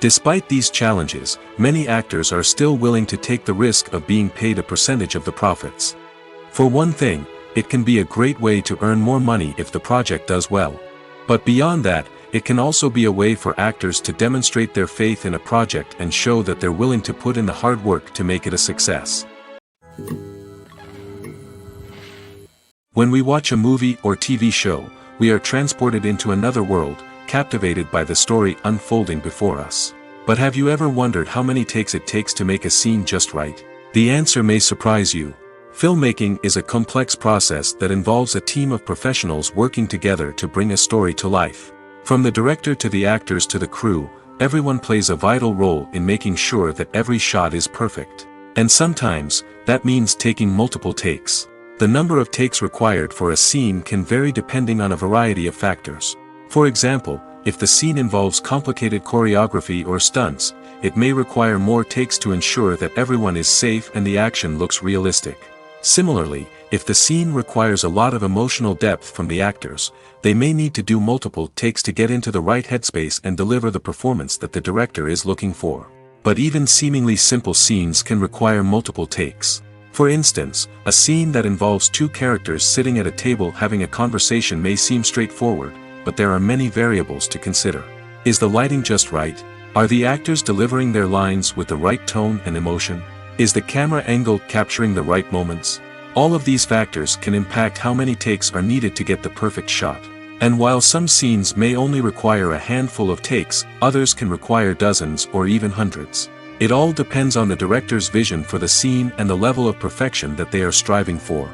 Despite these challenges, many actors are still willing to take the risk of being paid a percentage of the profits. For one thing, it can be a great way to earn more money if the project does well. But beyond that, it can also be a way for actors to demonstrate their faith in a project and show that they're willing to put in the hard work to make it a success. When we watch a movie or TV show, we are transported into another world, captivated by the story unfolding before us. But have you ever wondered how many takes it takes to make a scene just right? The answer may surprise you. Filmmaking is a complex process that involves a team of professionals working together to bring a story to life. From the director to the actors to the crew, everyone plays a vital role in making sure that every shot is perfect. And sometimes, that means taking multiple takes. The number of takes required for a scene can vary depending on a variety of factors. For example, if the scene involves complicated choreography or stunts, it may require more takes to ensure that everyone is safe and the action looks realistic. Similarly, if the scene requires a lot of emotional depth from the actors, they may need to do multiple takes to get into the right headspace and deliver the performance that the director is looking for. But even seemingly simple scenes can require multiple takes. For instance, a scene that involves two characters sitting at a table having a conversation may seem straightforward, but there are many variables to consider. Is the lighting just right? Are the actors delivering their lines with the right tone and emotion? Is the camera angle capturing the right moments? All of these factors can impact how many takes are needed to get the perfect shot. And while some scenes may only require a handful of takes, others can require dozens or even hundreds. It all depends on the director's vision for the scene and the level of perfection that they are striving for.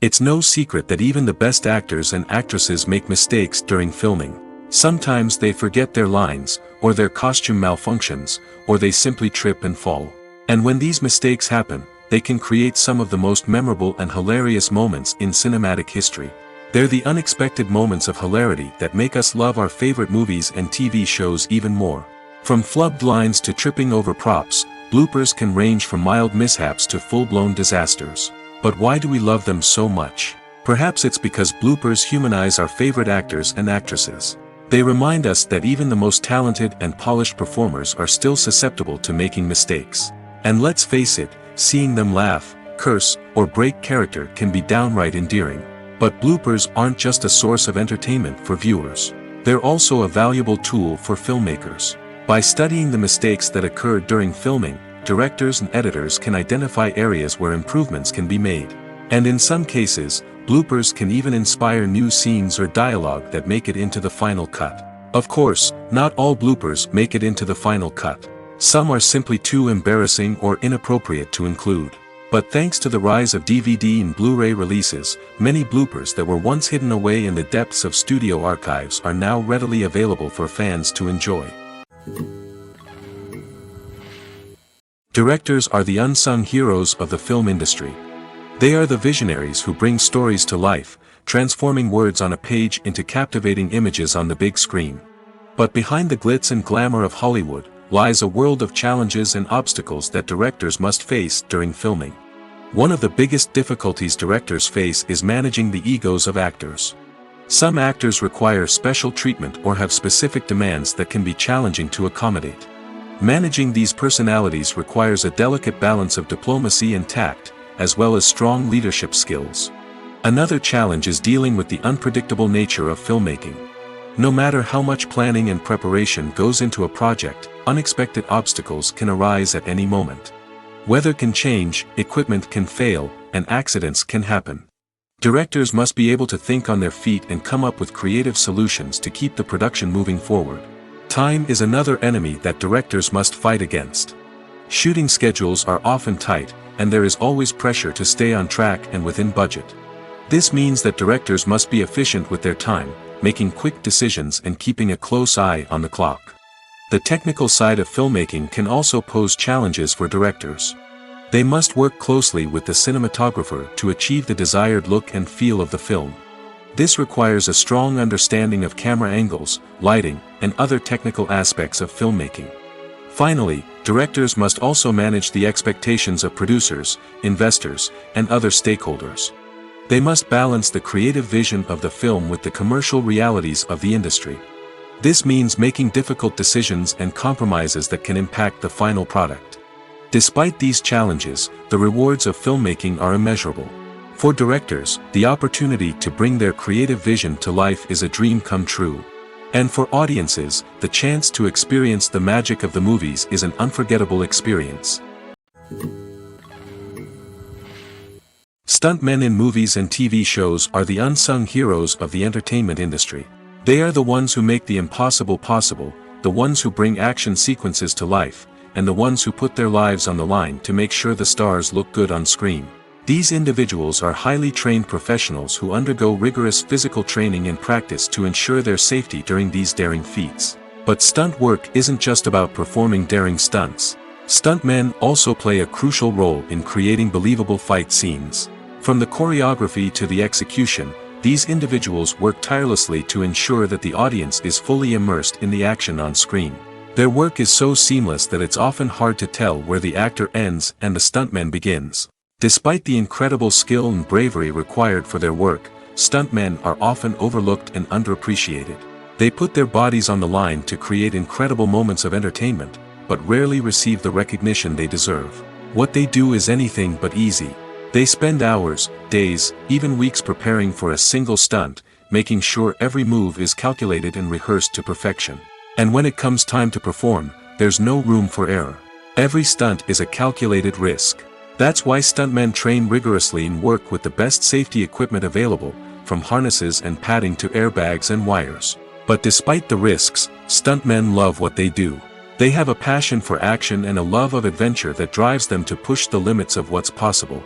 It's no secret that even the best actors and actresses make mistakes during filming. Sometimes they forget their lines, or their costume malfunctions, or they simply trip and fall. And when these mistakes happen, they can create some of the most memorable and hilarious moments in cinematic history. They're the unexpected moments of hilarity that make us love our favorite movies and TV shows even more. From flubbed lines to tripping over props, bloopers can range from mild mishaps to full-blown disasters. But why do we love them so much? Perhaps it's because bloopers humanize our favorite actors and actresses. They remind us that even the most talented and polished performers are still susceptible to making mistakes. And let's face it, seeing them laugh, curse, or break character can be downright endearing. But bloopers aren't just a source of entertainment for viewers. They're also a valuable tool for filmmakers. By studying the mistakes that occurred during filming, directors and editors can identify areas where improvements can be made. And in some cases, bloopers can even inspire new scenes or dialogue that make it into the final cut. Of course, not all bloopers make it into the final cut. Some are simply too embarrassing or inappropriate to include. But thanks to the rise of DVD and Blu-ray releases, many bloopers that were once hidden away in the depths of studio archives are now readily available for fans to enjoy. Directors are the unsung heroes of the film industry. They are the visionaries who bring stories to life, transforming words on a page into captivating images on the big screen. But behind the glitz and glamour of Hollywood lies a world of challenges and obstacles that directors must face during filming. One of the biggest difficulties directors face is managing the egos of actors. Some actors require special treatment or have specific demands that can be challenging to accommodate. Managing these personalities requires a delicate balance of diplomacy and tact, as well as strong leadership skills. Another challenge is dealing with the unpredictable nature of filmmaking. No matter how much planning and preparation goes into a project, unexpected obstacles can arise at any moment. Weather can change, equipment can fail, and accidents can happen. Directors must be able to think on their feet and come up with creative solutions to keep the production moving forward. Time is another enemy that directors must fight against. Shooting schedules are often tight, and there is always pressure to stay on track and within budget. This means that directors must be efficient with their time, making quick decisions and keeping a close eye on the clock. The technical side of filmmaking can also pose challenges for directors. They must work closely with the cinematographer to achieve the desired look and feel of the film. This requires a strong understanding of camera angles, lighting, and other technical aspects of filmmaking. Finally, directors must also manage the expectations of producers, investors, and other stakeholders. They must balance the creative vision of the film with the commercial realities of the industry. This means making difficult decisions and compromises that can impact the final product. Despite these challenges, the rewards of filmmaking are immeasurable. For directors, the opportunity to bring their creative vision to life is a dream come true. And for audiences, the chance to experience the magic of the movies is an unforgettable experience. Stuntmen in movies and TV shows are the unsung heroes of the entertainment industry. They are the ones who make the impossible possible, the ones who bring action sequences to life, and the ones who put their lives on the line to make sure the stars look good on screen. These individuals are highly trained professionals who undergo rigorous physical training and practice to ensure their safety during these daring feats. But stunt work isn't just about performing daring stunts. Stuntmen also play a crucial role in creating believable fight scenes. From the choreography to the execution, these individuals work tirelessly to ensure that the audience is fully immersed in the action on screen. Their work is so seamless that it's often hard to tell where the actor ends and the stuntman begins. Despite the incredible skill and bravery required for their work, stuntmen are often overlooked and underappreciated. They put their bodies on the line to create incredible moments of entertainment, but rarely receive the recognition they deserve. What they do is anything but easy. They spend hours, days, even weeks preparing for a single stunt, making sure every move is calculated and rehearsed to perfection. And when it comes time to perform, there's no room for error. Every stunt is a calculated risk. That's why stuntmen train rigorously and work with the best safety equipment available, from harnesses and padding to airbags and wires. But despite the risks, stuntmen love what they do. They have a passion for action and a love of adventure that drives them to push the limits of what's possible.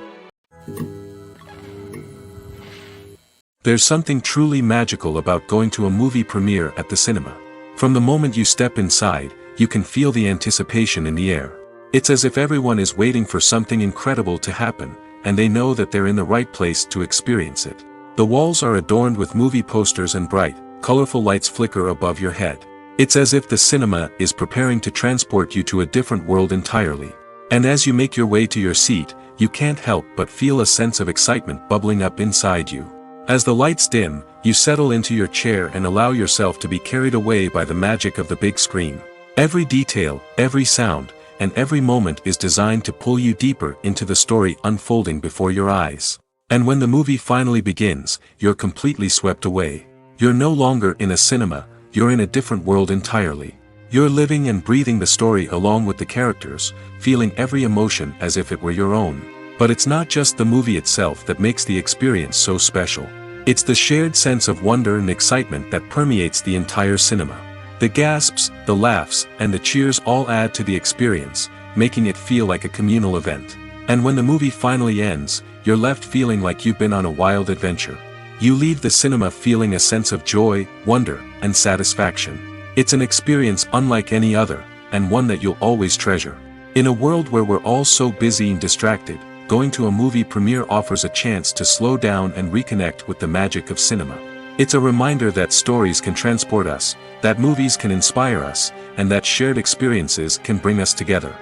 There's something truly magical about going to a movie premiere at the cinema. From the moment you step inside, you can feel the anticipation in the air. It's as if everyone is waiting for something incredible to happen, and they know that they're in the right place to experience it. The walls are adorned with movie posters and bright, colorful lights flicker above your head. It's as if the cinema is preparing to transport you to a different world entirely. And as you make your way to your seat, you can't help but feel a sense of excitement bubbling up inside you. As the lights dim, you settle into your chair and allow yourself to be carried away by the magic of the big screen. Every detail, every sound, and every moment is designed to pull you deeper into the story unfolding before your eyes. And when the movie finally begins, you're completely swept away. You're no longer in a cinema, you're in a different world entirely. You're living and breathing the story along with the characters, feeling every emotion as if it were your own. But it's not just the movie itself that makes the experience so special. It's the shared sense of wonder and excitement that permeates the entire cinema. The gasps, the laughs, and the cheers all add to the experience, making it feel like a communal event. And when the movie finally ends, you're left feeling like you've been on a wild adventure. You leave the cinema feeling a sense of joy, wonder, and satisfaction. It's an experience unlike any other, and one that you'll always treasure. In a world where we're all so busy and distracted, going to a movie premiere offers a chance to slow down and reconnect with the magic of cinema. It's a reminder that stories can transport us, that movies can inspire us, and that shared experiences can bring us together.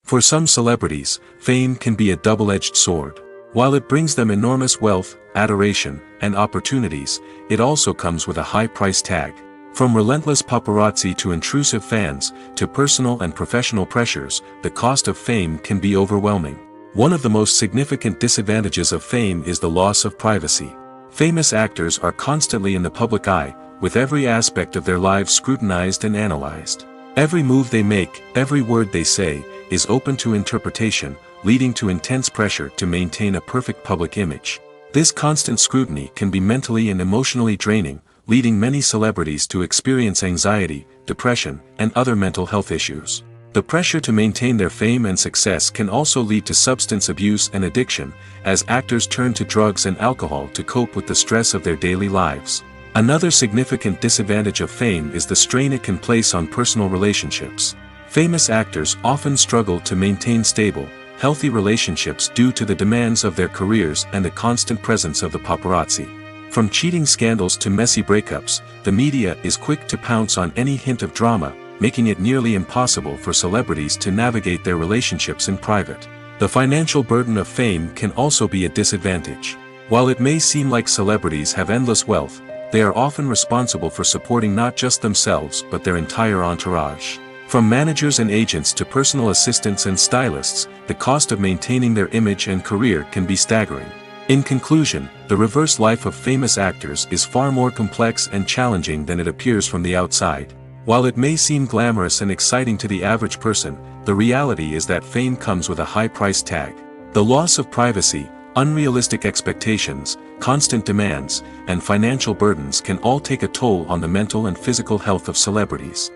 For some celebrities, fame can be a double-edged sword. While it brings them enormous wealth, adoration, and opportunities, it also comes with a high price tag. From relentless paparazzi to intrusive fans, to personal and professional pressures, the cost of fame can be overwhelming. One of the most significant disadvantages of fame is the loss of privacy. Famous actors are constantly in the public eye, with every aspect of their lives scrutinized and analyzed. Every move they make, every word they say, is open to interpretation, leading to intense pressure to maintain a perfect public image. This constant scrutiny can be mentally and emotionally draining, leading many celebrities to experience anxiety, depression, and other mental health issues. The pressure to maintain their fame and success can also lead to substance abuse and addiction, as actors turn to drugs and alcohol to cope with the stress of their daily lives. Another significant disadvantage of fame is the strain it can place on personal relationships. Famous actors often struggle to maintain stable, healthy relationships due to the demands of their careers and the constant presence of the paparazzi. From cheating scandals to messy breakups, the media is quick to pounce on any hint of drama, making it nearly impossible for celebrities to navigate their relationships in private. The financial burden of fame can also be a disadvantage. While it may seem like celebrities have endless wealth, they are often responsible for supporting not just themselves but their entire entourage. From managers and agents to personal assistants and stylists, the cost of maintaining their image and career can be staggering. In conclusion, the reverse life of famous actors is far more complex and challenging than it appears from the outside. While it may seem glamorous and exciting to the average person, the reality is that fame comes with a high price tag. The loss of privacy, unrealistic expectations, constant demands, and financial burdens can all take a toll on the mental and physical health of celebrities.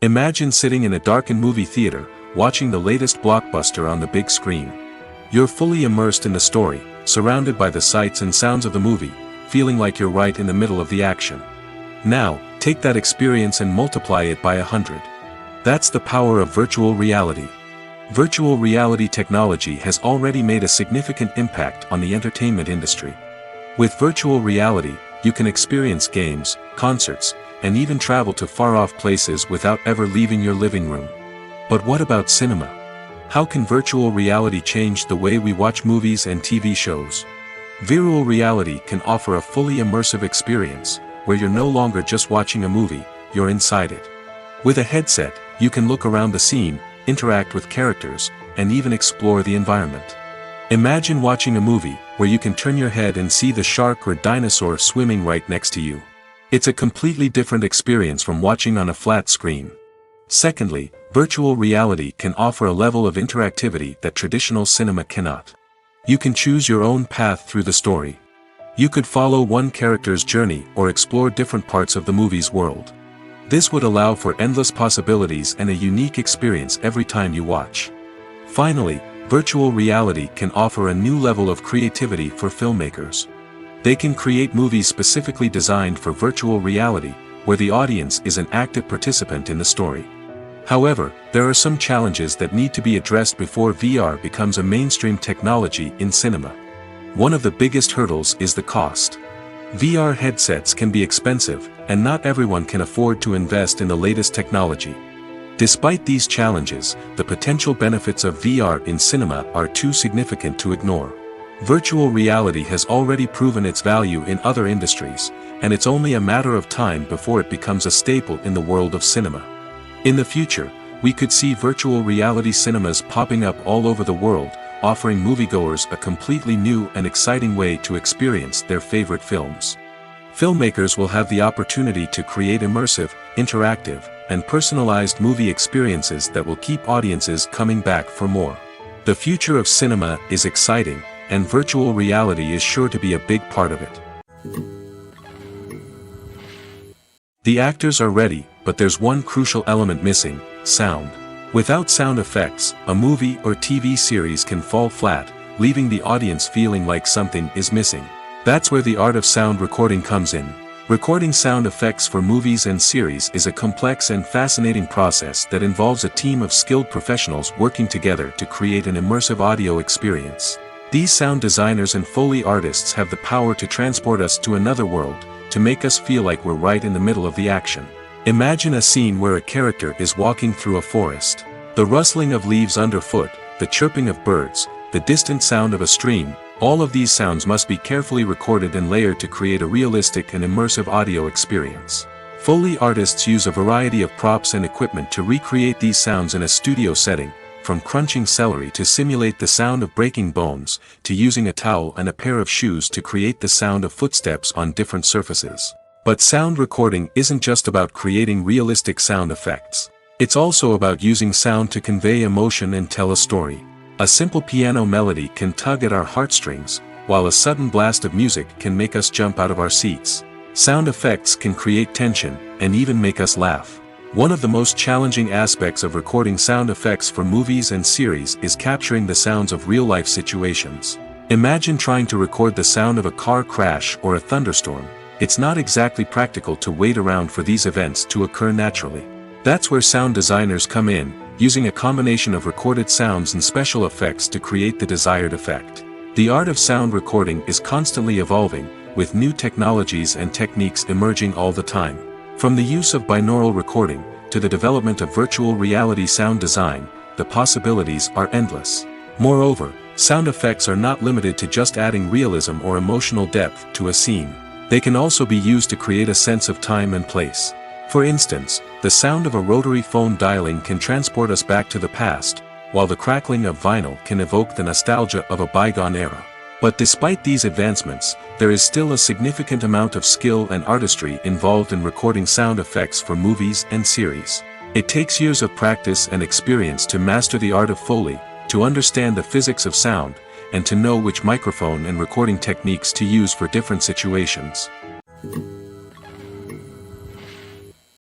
Imagine sitting in a darkened movie theater, watching the latest blockbuster on the big screen. You're fully immersed in the story, surrounded by the sights and sounds of the movie, feeling like you're right in the middle of the action. Now, take that experience and multiply it by 100. That's the power of virtual reality. Virtual reality technology has already made a significant impact on the entertainment industry. With virtual reality, you can experience games, concerts, and even travel to far-off places without ever leaving your living room. But what about cinema? How can virtual reality change the way we watch movies and TV shows? Virtual reality can offer a fully immersive experience, where you're no longer just watching a movie, you're inside it. With a headset, you can look around the scene, interact with characters, and even explore the environment. Imagine watching a movie, where you can turn your head and see the shark or dinosaur swimming right next to you. It's a completely different experience from watching on a flat screen. Secondly, virtual reality can offer a level of interactivity that traditional cinema cannot. You can choose your own path through the story. You could follow one character's journey or explore different parts of the movie's world. This would allow for endless possibilities and a unique experience every time you watch. Finally, virtual reality can offer a new level of creativity for filmmakers. They can create movies specifically designed for virtual reality, where the audience is an active participant in the story. However, there are some challenges that need to be addressed before VR becomes a mainstream technology in cinema. One of the biggest hurdles is the cost. VR headsets can be expensive, and not everyone can afford to invest in the latest technology. Despite these challenges, the potential benefits of VR in cinema are too significant to ignore. Virtual reality has already proven its value in other industries, and it's only a matter of time before it becomes a staple in the world of cinema. In the future, we could see virtual reality cinemas popping up all over the world, offering moviegoers a completely new and exciting way to experience their favorite films. Filmmakers will have the opportunity to create immersive, interactive, and personalized movie experiences that will keep audiences coming back for more. The future of cinema is exciting, and virtual reality is sure to be a big part of it. The actors are ready, but there's one crucial element missing: sound. Without sound effects, a movie or TV series can fall flat, leaving the audience feeling like something is missing. That's where the art of sound recording comes in. Recording sound effects for movies and series is a complex and fascinating process that involves a team of skilled professionals working together to create an immersive audio experience. These sound designers and Foley artists have the power to transport us to another world, to make us feel like we're right in the middle of the action. Imagine a scene where a character is walking through a forest. The rustling of leaves underfoot, the chirping of birds, the distant sound of a stream, all of these sounds must be carefully recorded and layered to create a realistic and immersive audio experience. Foley artists use a variety of props and equipment to recreate these sounds in a studio setting, from crunching celery to simulate the sound of breaking bones, to using a towel and a pair of shoes to create the sound of footsteps on different surfaces. But sound recording isn't just about creating realistic sound effects. It's also about using sound to convey emotion and tell a story. A simple piano melody can tug at our heartstrings, while a sudden blast of music can make us jump out of our seats. Sound effects can create tension, and even make us laugh. One of the most challenging aspects of recording sound effects for movies and series is capturing the sounds of real-life situations. Imagine trying to record the sound of a car crash or a thunderstorm. It's not exactly practical to wait around for these events to occur naturally. That's where sound designers come in, using a combination of recorded sounds and special effects to create the desired effect. The art of sound recording is constantly evolving, with new technologies and techniques emerging all the time. From the use of binaural recording, to the development of virtual reality sound design, the possibilities are endless. Moreover, sound effects are not limited to just adding realism or emotional depth to a scene. They can also be used to create a sense of time and place. For instance, the sound of a rotary phone dialing can transport us back to the past, while the crackling of vinyl can evoke the nostalgia of a bygone era. But despite these advancements, there is still a significant amount of skill and artistry involved in recording sound effects for movies and series. It takes years of practice and experience to master the art of Foley, to understand the physics of sound, and to know which microphone and recording techniques to use for different situations.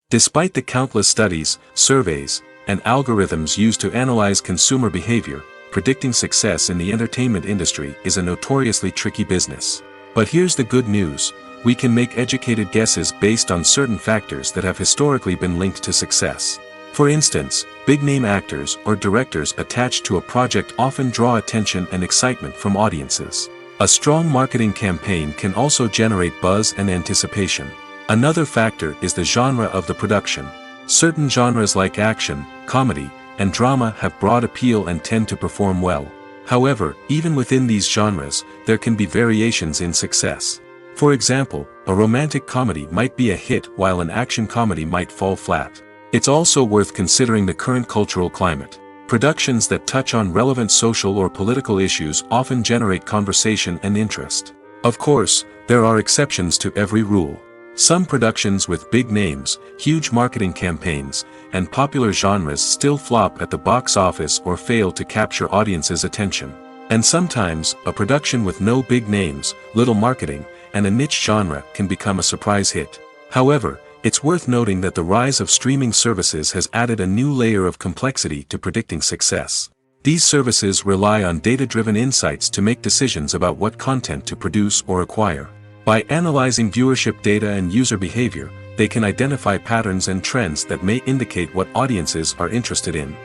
Despite the countless studies, surveys, and algorithms used to analyze consumer behavior, predicting success in the entertainment industry is a notoriously tricky business. But here's the good news: we can make educated guesses based on certain factors that have historically been linked to success. For instance, big-name actors or directors attached to a project often draw attention and excitement from audiences. A strong marketing campaign can also generate buzz and anticipation. Another factor is the genre of the production. Certain genres like action, comedy, and drama have broad appeal and tend to perform well. However, even within these genres, there can be variations in success. For example, a romantic comedy might be a hit while an action comedy might fall flat. It's also worth considering the current cultural climate. Productions that touch on relevant social or political issues often generate conversation and interest. Of course, there are exceptions to every rule. Some productions with big names, huge marketing campaigns, and popular genres still flop at the box office or fail to capture audiences' attention. And sometimes, a production with no big names, little marketing, and a niche genre can become a surprise hit. However, it's worth noting that the rise of streaming services has added a new layer of complexity to predicting success. These services rely on data-driven insights to make decisions about what content to produce or acquire. By analyzing viewership data and user behavior, they can identify patterns and trends that may indicate what audiences are interested in.